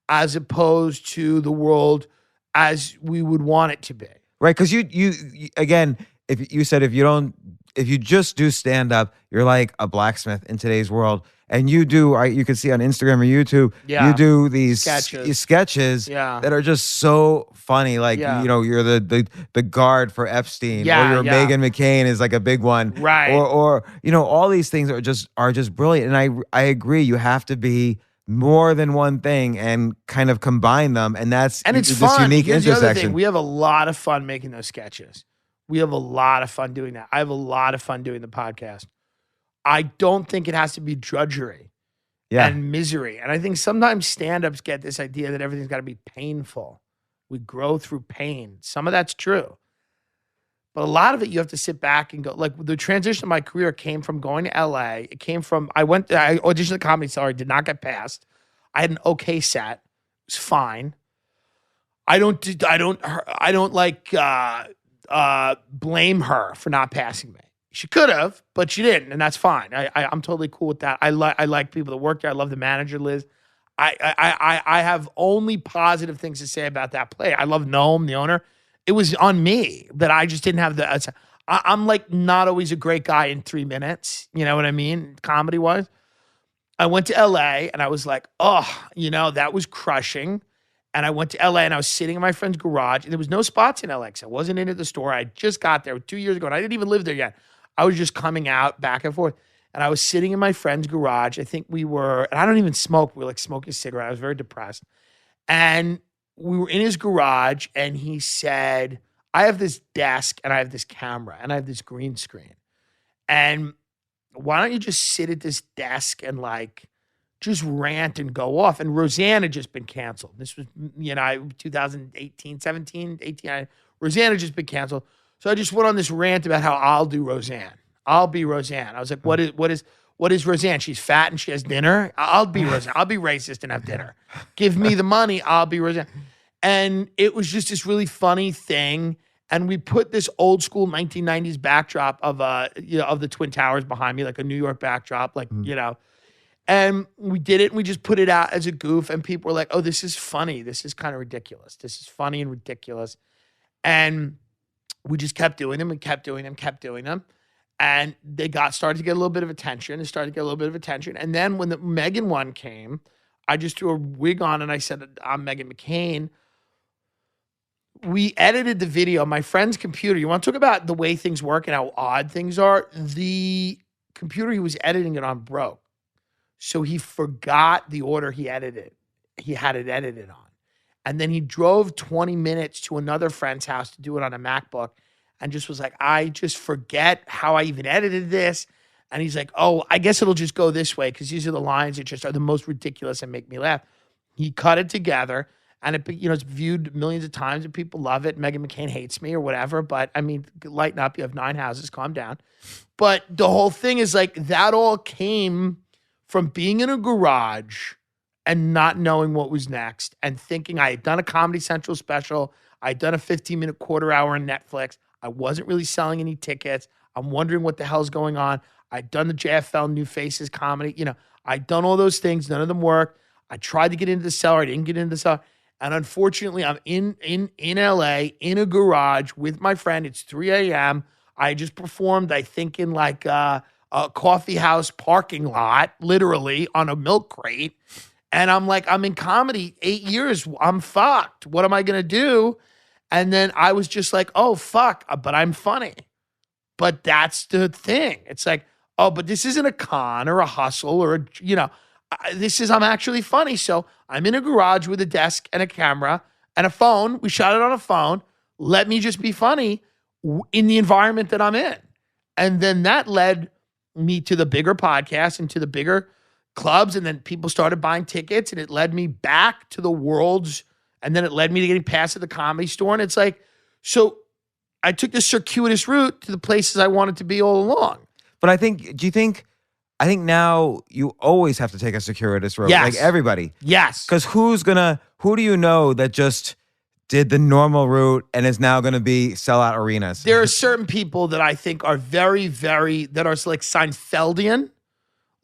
as opposed to the world as we would want it to be. Right, because you again, if you just do stand up, you're like a blacksmith in today's world. And you can see on Instagram or YouTube, you do these sketches that are just so funny. Like, you're the guard for Epstein, or your Meghan McCain is like a big one. Right. Or all these things are just brilliant. And I agree, you have to be more than one thing and kind of combine them. And it's this fun. unique Here's the other intersection. thing. We have a lot of fun making those sketches. We have a lot of fun doing that. I have a lot of fun doing the podcast. I don't think it has to be drudgery and misery. And I think sometimes stand-ups get this idea that everything's got to be painful. We grow through pain. Some of that's true. But a lot of it, you have to sit back and go, like the transition of my career came from going to LA. It came from, I auditioned at Comedy Cellar, did not get passed. I had an okay set. It was fine. I don't blame her for not passing me. She could have, but she didn't, and that's fine. I'm totally cool with that. I like people that work there. I love the manager, Liz. I have only positive things to say about that play. I love Noam, the owner. It was on me that I just didn't have the. I'm like not always a great guy in 3 minutes. You know what I mean, comedy wise. I went to LA and I was like, oh, that was crushing. And I went to LA and I was sitting in my friend's garage and there was no spots in LA because I wasn't in at the store. I just got there 2 years ago and I didn't even live there yet. I was just coming out back and forth. And I was sitting in my friend's garage. I think we were, and I don't even smoke. We were like smoking a cigarette. I was very depressed. And we were in his garage and he said, I have this desk and I have this camera and I have this green screen. And why don't you just sit at this desk and like just rant and go off? And Roseanne had just been canceled. This was, 2018, 17, 18. Roseanne had just been canceled. So I just went on this rant about how I'll do Roseanne. I'll be Roseanne. I was like, what is Roseanne? She's fat and she has dinner. I'll be Roseanne. I'll be racist and have dinner. Give me the money. I'll be Roseanne. And it was just this really funny thing. And we put this old school 1990s backdrop of the Twin Towers behind me, like a New York backdrop, and we did it and we just put it out as a goof. And people were like, oh, this is funny. This is kind of ridiculous. This is funny and ridiculous. And we just kept doing them and kept doing them. And they started to get a little bit of attention. And then when the Meghan one came, I just threw a wig on and I said, I'm Meghan McCain. We edited the video on my friend's computer. You want to talk about the way things work and how odd things are? The computer he was editing it on broke. So he forgot the order he had it edited on. And then he drove 20 minutes to another friend's house to do it on a MacBook and just was like, I just forget how I even edited this. And he's like, oh, I guess it'll just go this way because these are the lines that just are the most ridiculous and make me laugh. He cut it together. And it's viewed millions of times and people love it. Meghan McCain hates me or whatever. But I mean, lighten up. You have 9 houses. Calm down. But the whole thing is like that all came from being in a garage and not knowing what was next and thinking I had done a Comedy Central special. I had done a 15-minute quarter hour on Netflix. I wasn't really selling any tickets. I'm wondering what the hell's going on. I'd done the JFL New Faces comedy. I'd done all those things. None of them worked. I tried to get into the cellar. I didn't get into the cellar. And unfortunately, I'm in LA, in a garage with my friend. It's 3 a.m. I just performed, I think, in like a coffee house parking lot, literally, on a milk crate. And I'm like, I'm in comedy 8 years. I'm fucked. What am I going to do? And then I was just like, oh, fuck, but I'm funny. But that's the thing. It's like, oh, but this isn't a con or a hustle or I'm actually funny. So I'm in a garage with a desk and a camera and a phone. We shot it on a phone. Let me just be funny in the environment that I'm in. And then that led me to the bigger podcast and to the bigger clubs. And then people started buying tickets and it led me back to the world's. And then it led me to getting past at the Comedy Store. And it's like, so I took this circuitous route to the places I wanted to be all along. But I think now you always have to take a circuitous road. Yes. Like everybody. Yes. Because who do you know that just did the normal route and is now going to be sellout arenas? There are certain people that I think are very, very, that are like Seinfeldian.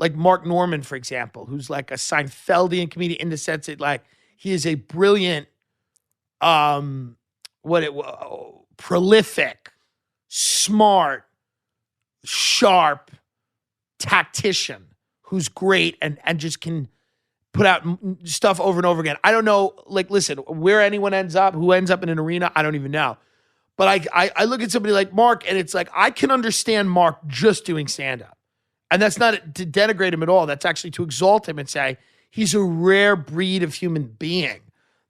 Like Mark Norman, for example, who's like a Seinfeldian comedian in the sense that like he is a brilliant, prolific, smart, sharp tactician who's great and just can put out stuff over and over again. I don't know, like, listen, where anyone ends up, who ends up in an arena, I don't even know. But I look at somebody like Mark and it's like, I can understand Mark just doing stand-up. And that's not to denigrate him at all. That's actually to exalt him and say, he's a rare breed of human being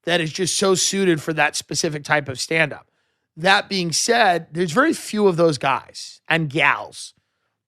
that is just so suited for that specific type of stand-up. That being said, there's very few of those guys and gals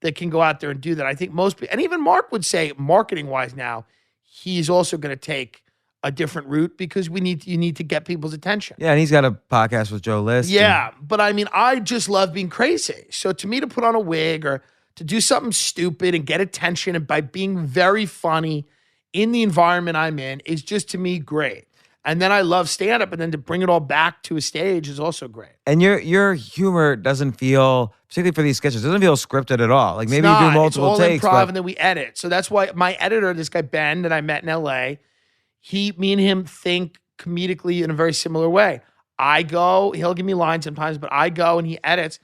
that can go out there and do that. I think most people, and even Mark would say, marketing-wise now, he's also going to take a different route because you need to get people's attention. Yeah, and he's got a podcast with Joe List. Yeah, but I mean, I just love being crazy. So to me, to put on a wig or to do something stupid and get attention and by being very funny in the environment I'm in is just, to me, great. And then I love stand-up, and then to bring it all back to a stage is also great. And your humor doesn't feel, particularly for these sketches, doesn't feel scripted at all. Like maybe you do multiple it's all takes, improv, and then we edit. So that's why my editor, this guy Ben that I met in LA, me and him think comedically in a very similar way. I go, he'll give me lines sometimes, but I go and he edits.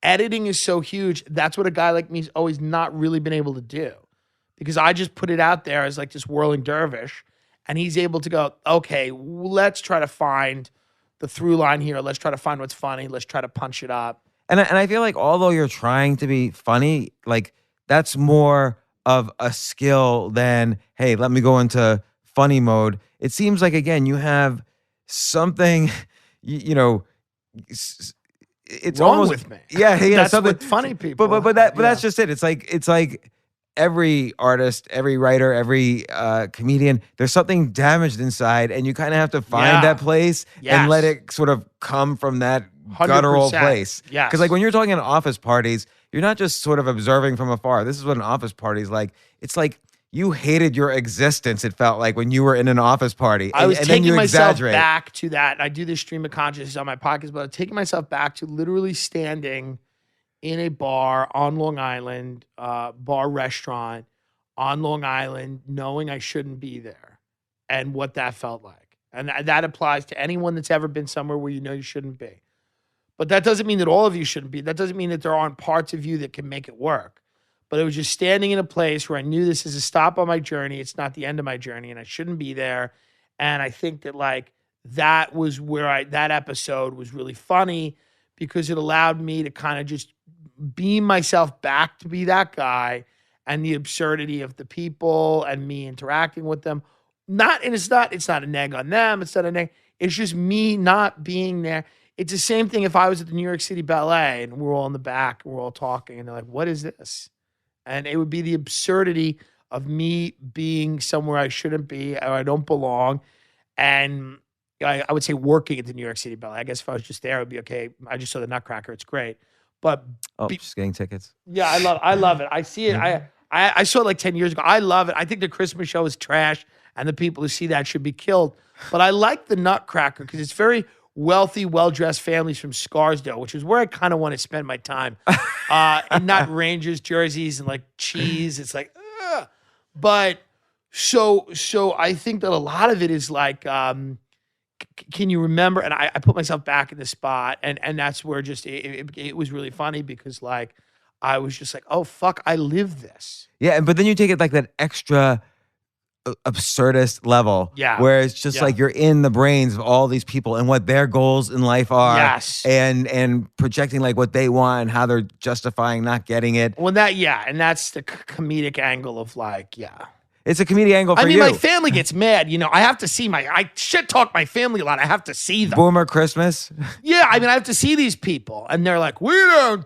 Editing is so huge. That's what a guy like me's always not really been able to do, because I just put it out there as like this whirling dervish. And he's able to go, okay, let's try to find the through line here. Let's try to find what's funny. Let's try to punch it up. And I feel like although you're trying to be funny, like that's more of a skill than, hey, let me go into funny mode. It seems like, again, you have something, you know, it's Wrong almost with me. Yeah, That's something what funny people. But that's just it. It's like every artist, every writer, every comedian, there's something damaged inside, and you kind of have to find that place and let it sort of come from that guttural 100%. place. Yes. Because like when you're talking in office parties, you're not just sort of observing from afar. This is what an office party is like. It's like you hated your existence, it felt like, when you were in an office party. I was and then taking you myself exaggerate. back to that. And I do this stream of consciousness on my podcast, but I'm taking myself back to literally standing in a bar on Long Island, bar restaurant on Long Island, knowing I shouldn't be there and what that felt like. And that applies to anyone that's ever been somewhere where you know you shouldn't be. But that doesn't mean that all of you shouldn't be. That doesn't mean that there aren't parts of you that can make it work. But it was just standing in a place where I knew this is a stop on my journey. It's not the end of my journey, and I shouldn't be there. And I think that like that was where that episode was really funny because it allowed me to kind of just beam myself back to be that guy and the absurdity of the people and me interacting with them. It's not a neg on them. It's not a neg. It's just me not being there. It's the same thing if I was at the New York City Ballet and we're all in the back, we're all talking, and they're like, what is this? And it would be the absurdity of me being somewhere I shouldn't be or I don't belong. And I would say working at the New York City Ballet. I guess if I was just there, it would be okay. I just saw the Nutcracker. It's great. But just getting tickets. yeah, I love it. I see it. I saw it like 10 years ago. I love it. I think the Christmas show is trash, and the people who see that should be killed. But I like the Nutcracker because it's very wealthy, well-dressed families from Scarsdale, which is where I kind of want to spend my time. And not Rangers jerseys and like cheese. It's like, ugh. But so I think that a lot of it is like, can you remember? And I put myself back in the spot, and that's where just it was really funny because like I was just like, oh fuck, I live this. Yeah, but then you take it like that extra absurdist level, where it's just like you're in the brains of all these people and what their goals in life are, and projecting like what they want and how they're justifying not getting it. Well, and that's the comedic angle of like, it's a comedic angle for you. My family gets mad. You know, I have to see I shit talk my family a lot. I have to see them. Boomer Christmas. Yeah, I mean, I have to see these people, and they're like, we don't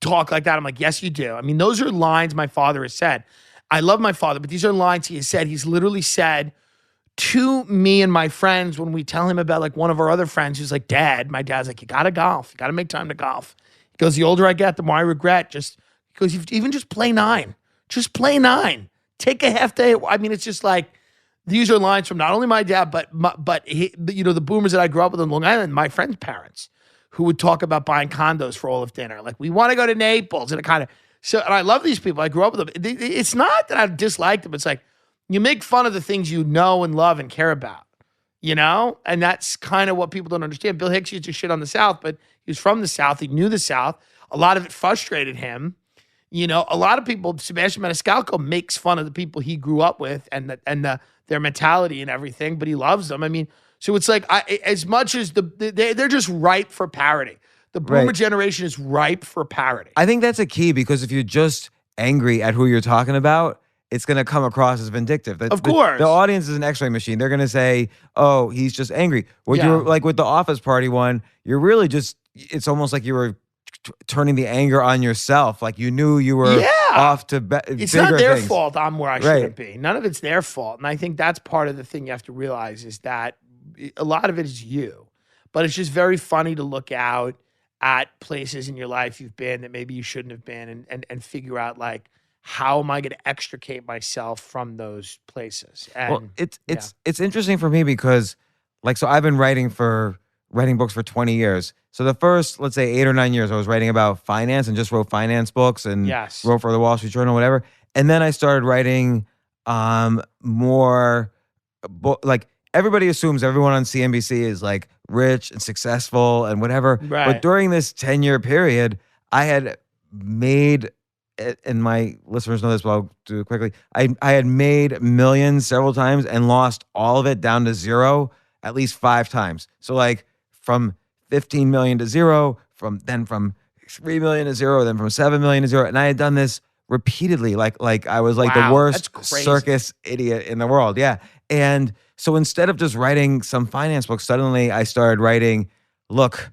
talk like that. I'm like, yes, you do. I mean, those are lines my father has said. I love my father, but these are lines he has said. He's literally said to me and my friends when we tell him about like one of our other friends who's like, Dad, my dad's like, you got to golf. You got to make time to golf. He goes, the older I get, the more I regret. He goes, even just play 9. Just play 9. Take a half day. I mean, it's just like, these are lines from not only my dad, but the boomers that I grew up with in Long Island, my friends' parents, who would talk about buying condos for all of dinner. Like, we want to go to Naples, and it kind of, and I love these people. I grew up with them. It's not that I dislike them. It's like you make fun of the things you know and love and care about, you know? And that's kind of what people don't understand. Bill Hicks used to shit on the South, but he was from the South. He knew the South. A lot of it frustrated him. You know, a lot of people, Sebastian Maniscalco makes fun of the people he grew up with and their mentality and everything, but he loves them. I mean, so it's like as much as they're just ripe for parody. The boomer generation is ripe for parody. I think that's a key because if you're just angry at who you're talking about, it's going to come across as vindictive. Of course. The audience is an x-ray machine. They're going to say, oh, he's just angry. You're like with the office party one, you're really just, it's almost like you were turning the anger on yourself. Like you knew you were off to it's not their things. fault I'm where I shouldn't be. None of it's their fault. And I think that's part of the thing you have to realize is that a lot of it is you. But it's just very funny to look out at places in your life you've been that maybe you shouldn't have been and figure out like, how am I going to extricate myself from those places? And, well, it's interesting for me because like, so I've been writing books for 20 years. So the first, let's say 8 or 9 years, I was writing about finance and just wrote finance books and wrote for the Wall Street Journal, whatever. And then I started writing more, like everybody assumes everyone on CNBC is like rich and successful and whatever. Right. But during this 10-year period, I had made and my listeners know this, but I'll do it quickly. I had made millions several times and lost all of it down to zero at least 5 times. So like from 15 million to zero, from 3 million to zero, then from 7 million to zero. And I had done this repeatedly. Like I was like the Wow, worst that's crazy. circus idiot in the world. Yeah. And so instead of just writing some finance book, suddenly I started writing, look,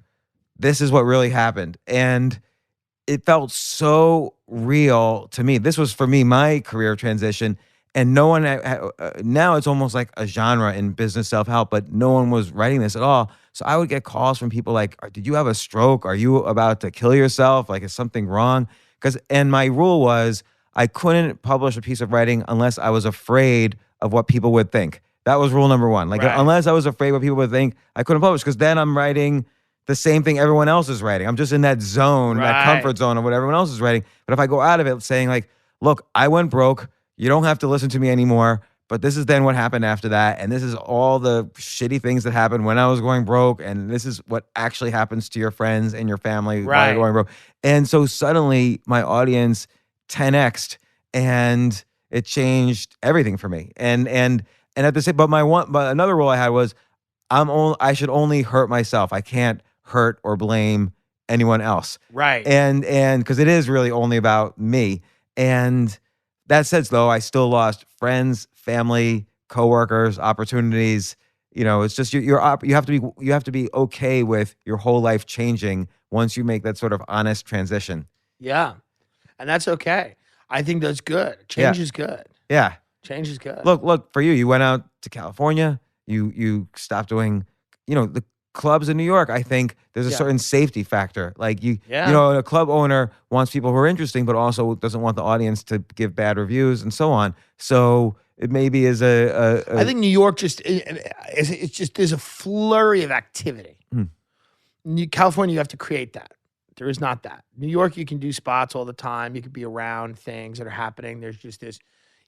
this is what really happened. And it felt so real to me. This was for me, my career transition. And no one, now it's almost like a genre in business self-help, but no one was writing this at all. So I would get calls from people like, did you have a stroke? Are you about to kill yourself? Like, is something wrong? And my rule was I couldn't publish a piece of writing unless I was afraid of what people would think. That was rule number one. Like, Right. unless I was afraid what people would think, I couldn't publish, because then I'm writing the same thing everyone else is writing. I'm just in that zone, that Right. comfort zone of what everyone else is writing. But if I go out of it saying like, look, I went broke, you don't have to listen to me anymore, but this is then what happened after that. And this is all the shitty things that happened when I was going broke. And this is what actually happens to your friends and your family while Right. you're going broke. And so suddenly my audience 10x'd, and it changed everything for me. And at the same, but another rule I had was I should only hurt myself. I can't hurt or blame anyone else. Right. And because it is really only about me. And that said, though, I still lost friends, family, coworkers, opportunities. You know, it's just you have to be okay with your whole life changing once you make that sort of honest transition. Yeah. And that's okay. I think that's good. Change is good. Yeah. Change is good. Look, for you went out to California. You stopped doing, the clubs in New York. I think there's a Yeah. certain safety factor. Like Yeah. a club owner wants people who are interesting, but also doesn't want the audience to give bad reviews and so on. So it maybe is I think New York it's just there's a flurry of activity. California, you have to create that. There is not that. New York, you can do spots all the time. You can be around things that are happening. There's just this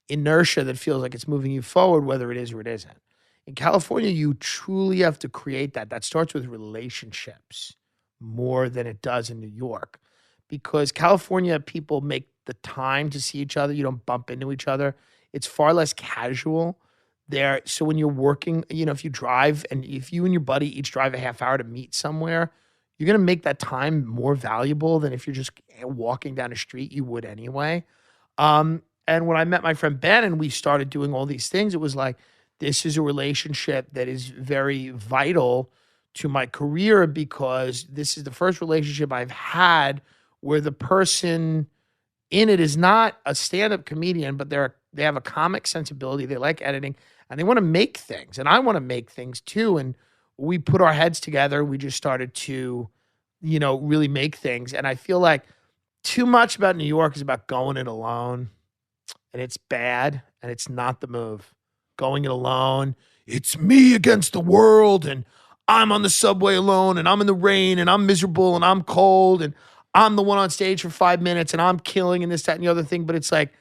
inertia that feels like it's moving you forward, whether it is or it isn't. In California, you truly have to create that. That starts with relationships more than it does in New York, because California people make the time to see each other. You don't bump into each other. It's far less casual there. So when you're working, if you drive, and if you and your buddy each drive a half hour to meet somewhere, you're going to make that time more valuable than if you're just walking down the street. You would anyway. And when I met my friend Ben and we started doing all these things, it was like, this is a relationship that is very vital to my career, because this is the first relationship I've had where the person in it is not a stand-up comedian, but they have a comic sensibility. They like editing and they want to make things, and I want to make things too. And we put our heads together. We just started to, really make things. And I feel like too much about New York is about going it alone, and it's bad, and it's not the move. Going it alone, it's me against the world, and I'm on the subway alone, and I'm in the rain, and I'm miserable, and I'm cold, and I'm the one on stage for 5 minutes, and I'm killing, and this, that, and the other thing. But it's like,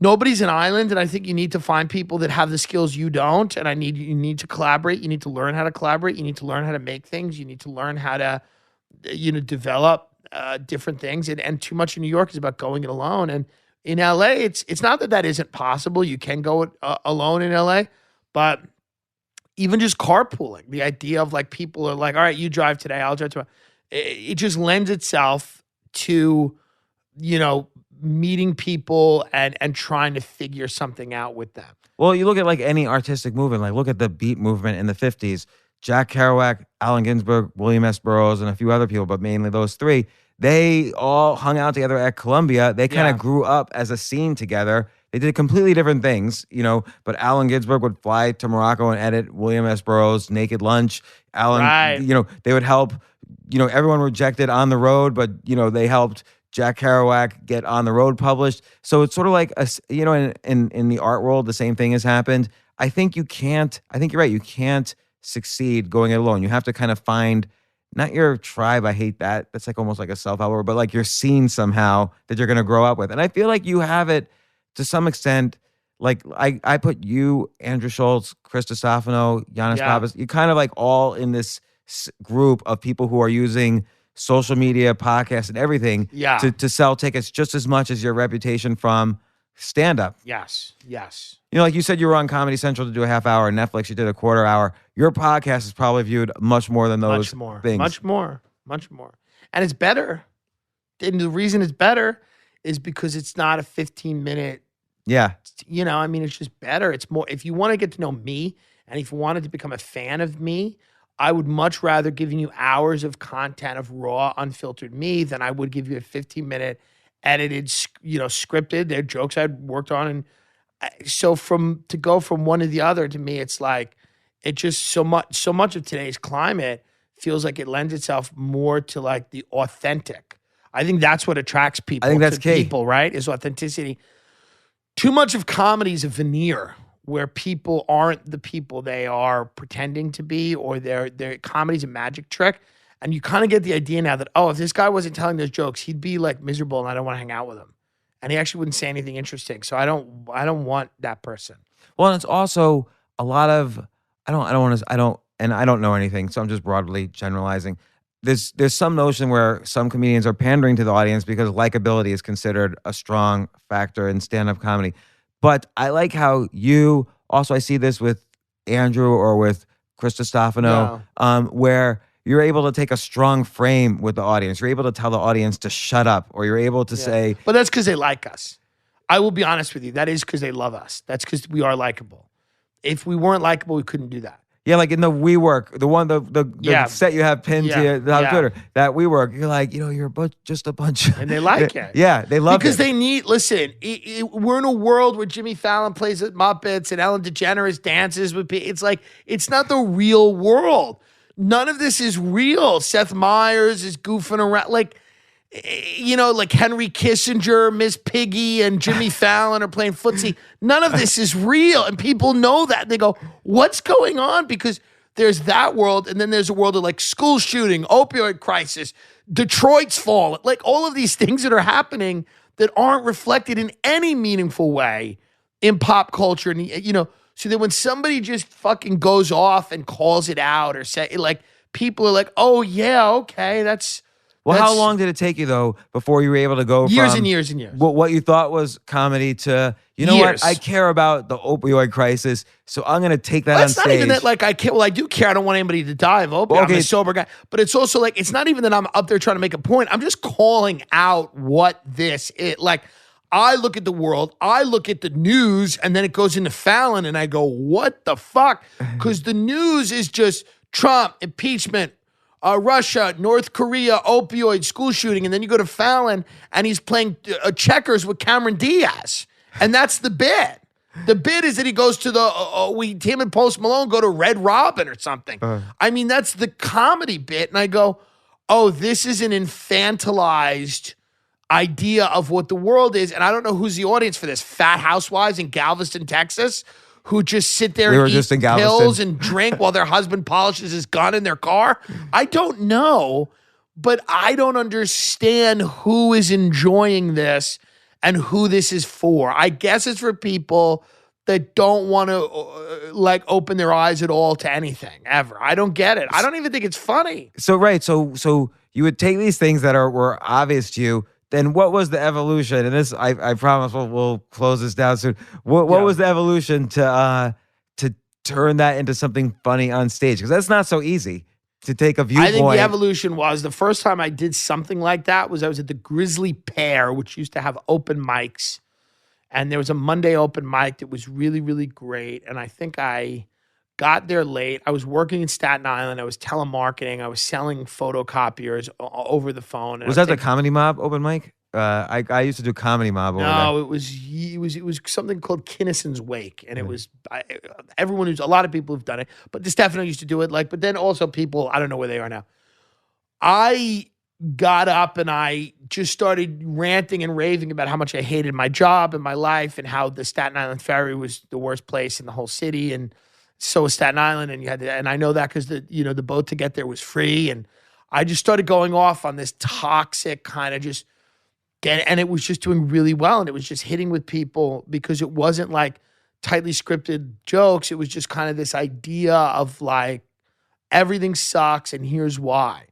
nobody's an island, and I think you need to find people that have the skills you don't, and you need to collaborate. You need to learn how to collaborate. You need to learn how to make things. You need to learn how to, develop different things. And too much in New York is about going it alone. And in LA, it's not that isn't possible. You can go alone in LA, but even just carpooling, the idea of like people are like, all right, you drive today, I'll drive tomorrow. It just lends itself to, meeting people and trying to figure something out with them. Well, you look at like any artistic movement, like look at the beat movement in the 50s. Jack Kerouac, Allen Ginsberg, William S. Burroughs, and a few other people, but mainly those three. They all hung out together at Columbia. They kind of grew up as a scene together. They did completely different things, but Allen Ginsberg would fly to Morocco and edit William S. Burroughs' Naked Lunch. Allen, they would help, everyone rejected On the Road, but, they helped Jack Kerouac get On the Road published. So it's sort of like, in the art world, the same thing has happened. I think you're right. You can't succeed going it alone. You have to kind of find, not your tribe, I hate that. That's like almost like a self-help, but like your scene somehow that you're going to grow up with. And I feel like you have it to some extent. Like I put you, Andrew Schultz, Chris DiStefano, Giannis Papas, you kind of like all in this group of people who are using social media, podcasts, and everything Yeah. to sell tickets just as much as your reputation from stand-up. Yes. You know, like you said, you were on Comedy Central to do a half hour. Netflix, you did a quarter hour. Your podcast is probably viewed much more than those things. Much more. And it's better. And the reason it's better is because it's not a 15-minute, Yeah. you know, I mean, it's just better. It's more, if you want to get to know me and if you wanted to become a fan of me, I would much rather give you hours of content of raw, unfiltered me than I would give you a 15-minute edited, you know, scripted. They're jokes I'd worked on. And so to go from one to the other, to me, it's like, it just so much of today's climate feels like it lends itself more to like the authentic. I think that's what attracts people. I think that's to key. people, right? Is authenticity. Too much of comedy is a veneer where people aren't the people they are pretending to be, or their comedy's a magic trick. And you kind of get the idea now that, oh, if this guy wasn't telling those jokes, he'd be like miserable and I don't want to hang out with him. And he actually wouldn't say anything interesting. So I don't want that person. Well, and it's also a lot of I don't know anything, so I'm just broadly generalizing. There's some notion where some comedians are pandering to the audience because likability is considered a strong factor in stand-up comedy. But I like how you also, I see this with Andrew or with Chris Stefano, where you're able to take a strong frame with the audience. You're able to tell the audience to shut up, or you're able to say, but that's because they like us. I will be honest with you. That is because they love us. That's because we are likable. If we weren't likable, we couldn't do that. yeah, like in the WeWork, the set you have pinned to your Twitter, that WeWork, you're like, you're just a bunch of... And they like it. Yeah, they love it. Because they need, listen, we're in a world where Jimmy Fallon plays at Muppets and Ellen DeGeneres dances with people. It's like, it's not the real world. None of this is real. Seth Meyers is goofing around. Like Henry Kissinger, Miss Piggy, and Jimmy Fallon are playing footsie. None of this is real. And people know that. They go, what's going on? Because there's that world, and then there's a world of like school shooting, opioid crisis, Detroit's fall, like all of these things that are happening that aren't reflected in any meaningful way in pop culture. And, so that when somebody just fucking goes off and calls it out or say, like, people are like, oh, yeah, okay, that's... Well, how long did it take you, though, before you were able to go years from and years and years. What you thought was comedy to, years. what? I care about the opioid crisis, so I'm going to take that on stage. It's not even that, like, I care. Well, I do care. I don't want anybody to die of opioid. I'm a sober guy. But it's also, like, it's not even that I'm up there trying to make a point. I'm just calling out what this is. Like, I look at the world, I look at the news, and then it goes into Fallon, and I go, what the fuck? Because the news is just Trump, impeachment, Russia, North Korea, opioid, school shooting, and then you go to Fallon and he's playing checkers with Cameron Diaz, and that's the bit. The bit is that he goes to him and Post Malone go to Red Robin or something. I mean, that's the comedy bit, and I go, oh, this is an infantilized idea of what the world is, and I don't know who's the audience for this. Fat housewives in Galveston, Texas, who just sit there and eat pills and drink while their husband polishes his gun in their car? I don't know, but I don't understand who is enjoying this and who this is for. I guess it's for people that don't want to open their eyes at all to anything ever. I don't get it. I don't even think it's funny. So right, so you would take these things that were obvious to you. Then what was the evolution? And this, I promise we'll close this down soon. What was the evolution to turn that into something funny on stage? Because that's not so easy to take a viewpoint. I think the evolution was, the first time I did something like that was I was at the Grizzly Pear, which used to have open mics. And there was a Monday open mic that was really, really great. And I think I got there late. I was working in Staten Island. I was telemarketing. I was selling photocopiers over the phone. Was that the Comedy Mob open mic? I used to do Comedy Mob over there. No, it was something called Kinnison's Wake, and it was a lot of people who've done it, but DeStefano used to do it. But then also people, I don't know where they are now. I got up and I just started ranting and raving about how much I hated my job and my life, and how the Staten Island Ferry was the worst place in the whole city, and so was Staten Island, and and I know that because the boat to get there was free, and I just started going off on this toxic kind of and it was just doing really well, and it was just hitting with people because it wasn't like tightly scripted jokes. It was just kind of this idea of like everything sucks and here's why.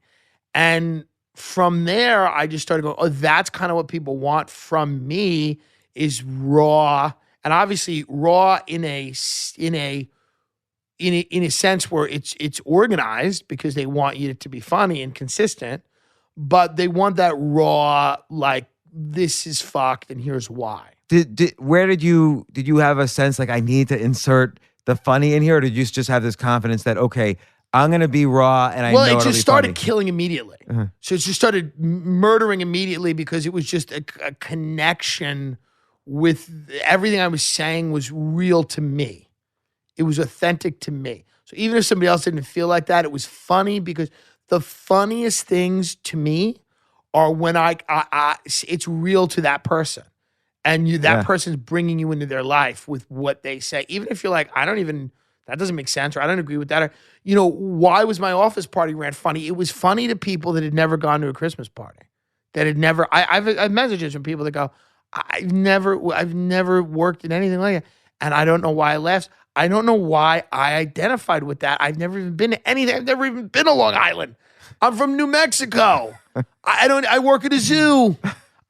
And from there, I just started going, oh, that's kind of what people want from me is raw. And obviously raw in a sense where it's organized because they want you to be funny and consistent, but they want that raw, like, this is fucked and here's why. Where did you have a sense like I need to insert the funny in here, or did you just have this confidence that, okay, I'm going to be raw and I know it'll be funny? Well, it just started killing immediately. Uh-huh. So it just started murdering immediately because it was just a connection with everything I was saying was real to me. It was authentic to me. So even if somebody else didn't feel like that, it was funny because the funniest things to me are when it's real to that person. And that person's bringing you into their life with what they say. Even if you're like, that doesn't make sense, or I don't agree with that. Or, why was my office party rant funny? It was funny to people that had never gone to a Christmas party. That had never, I've messages from people that go, I've never worked in anything like that. And I don't know why I laughed. I don't know why I identified with that. I've never even been to anything. I've never even been to Long Island. I'm from New Mexico. I work at a zoo.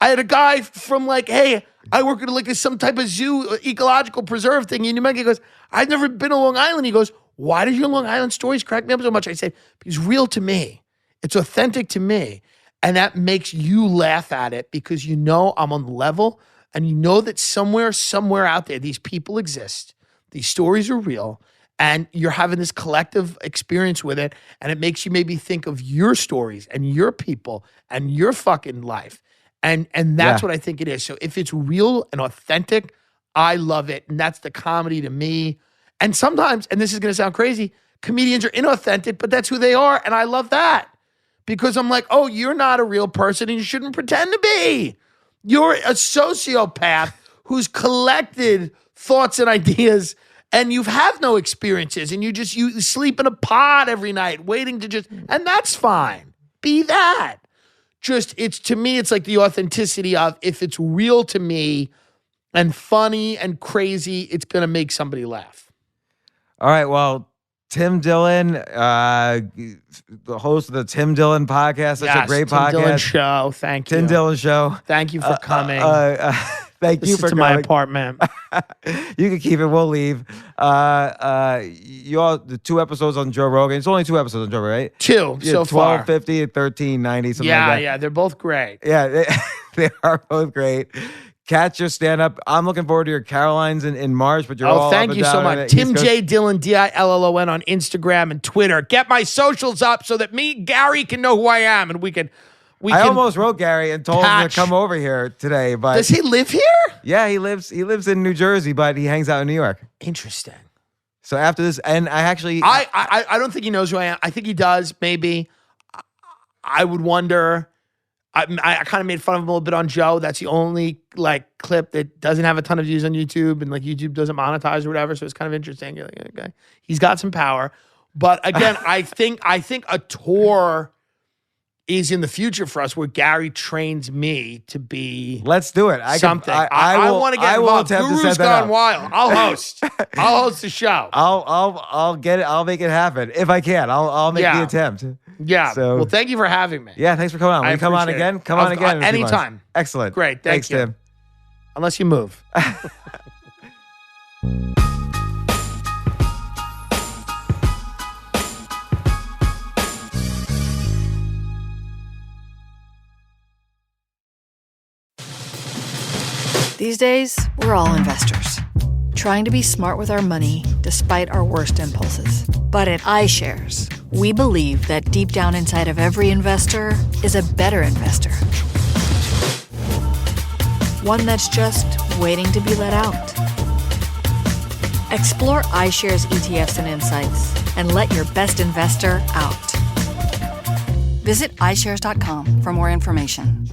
I had a guy from hey, I work at some type of zoo, ecological preserve thing in New Mexico. He goes, I've never been to Long Island. He goes, why do your Long Island stories crack me up so much? I said, it's real to me. It's authentic to me. And that makes you laugh at it because I'm on the level and that somewhere out there, these people exist. These stories are real. And you're having this collective experience with it. And it makes you maybe think of your stories and your people and your fucking life. And that's what I think it is. So if it's real and authentic, I love it. And that's the comedy to me. And sometimes, and this is going to sound crazy, comedians are inauthentic, but that's who they are. And I love that because I'm like, oh, you're not a real person and you shouldn't pretend to be. You're a sociopath who's collected thoughts and ideas and you have no experiences and you sleep in a pod every night waiting to and that's fine. Be that. To me, it's like the authenticity of if it's real to me and funny and crazy, it's going to make somebody laugh. All right. Well, Tim Dillon, the host of the Tim Dillon podcast. That's a great podcast. Tim Dillon Show. Thank you. Tim Dillon Show. Thank you for coming. Thank you for coming. My apartment. You can keep it. We'll leave. The 2 episodes on Joe Rogan. It's only 2 episodes on Joe Rogan, right? 2 so far. 1250 and 1390. Something like that. Yeah. They're both great. Yeah, they are both great. Catch your stand-up. I'm looking forward to your Carolines in March, but you're all thank you so much. Tim J. Dillon, Dillon on Instagram and Twitter. Get my socials up so that Gary can know who I am, and we can. I almost wrote Gary and told him to come over here today, but does he live here? Yeah, he lives in New Jersey, but he hangs out in New York. Interesting. So after this, and I don't think he knows who I am. I think he does. Maybe. I would wonder. I kind of made fun of him a little bit on Joe. That's the only clip that doesn't have a ton of views on YouTube, and YouTube doesn't monetize or whatever. So it's kind of interesting. You're like, okay, he's got some power, but again, I think a tour is in the future for us where Gary trains me to be. Let's do it. Something. I want to get involved. Guru's Gone Wild. I'll host. I'll host the show. I'll get it. I'll make it happen if I can. I'll make the attempt. Yeah. So, well, thank you for having me. Yeah, thanks for coming on. Will you come on again? Come on again. Anytime. Excellent. Great. Thanks, you. Tim. Unless you move. These days, we're all investors, trying to be smart with our money despite our worst impulses. But at iShares, we believe that deep down inside of every investor is a better investor. One that's just waiting to be let out. Explore iShares ETFs and insights and let your best investor out. Visit iShares.com for more information.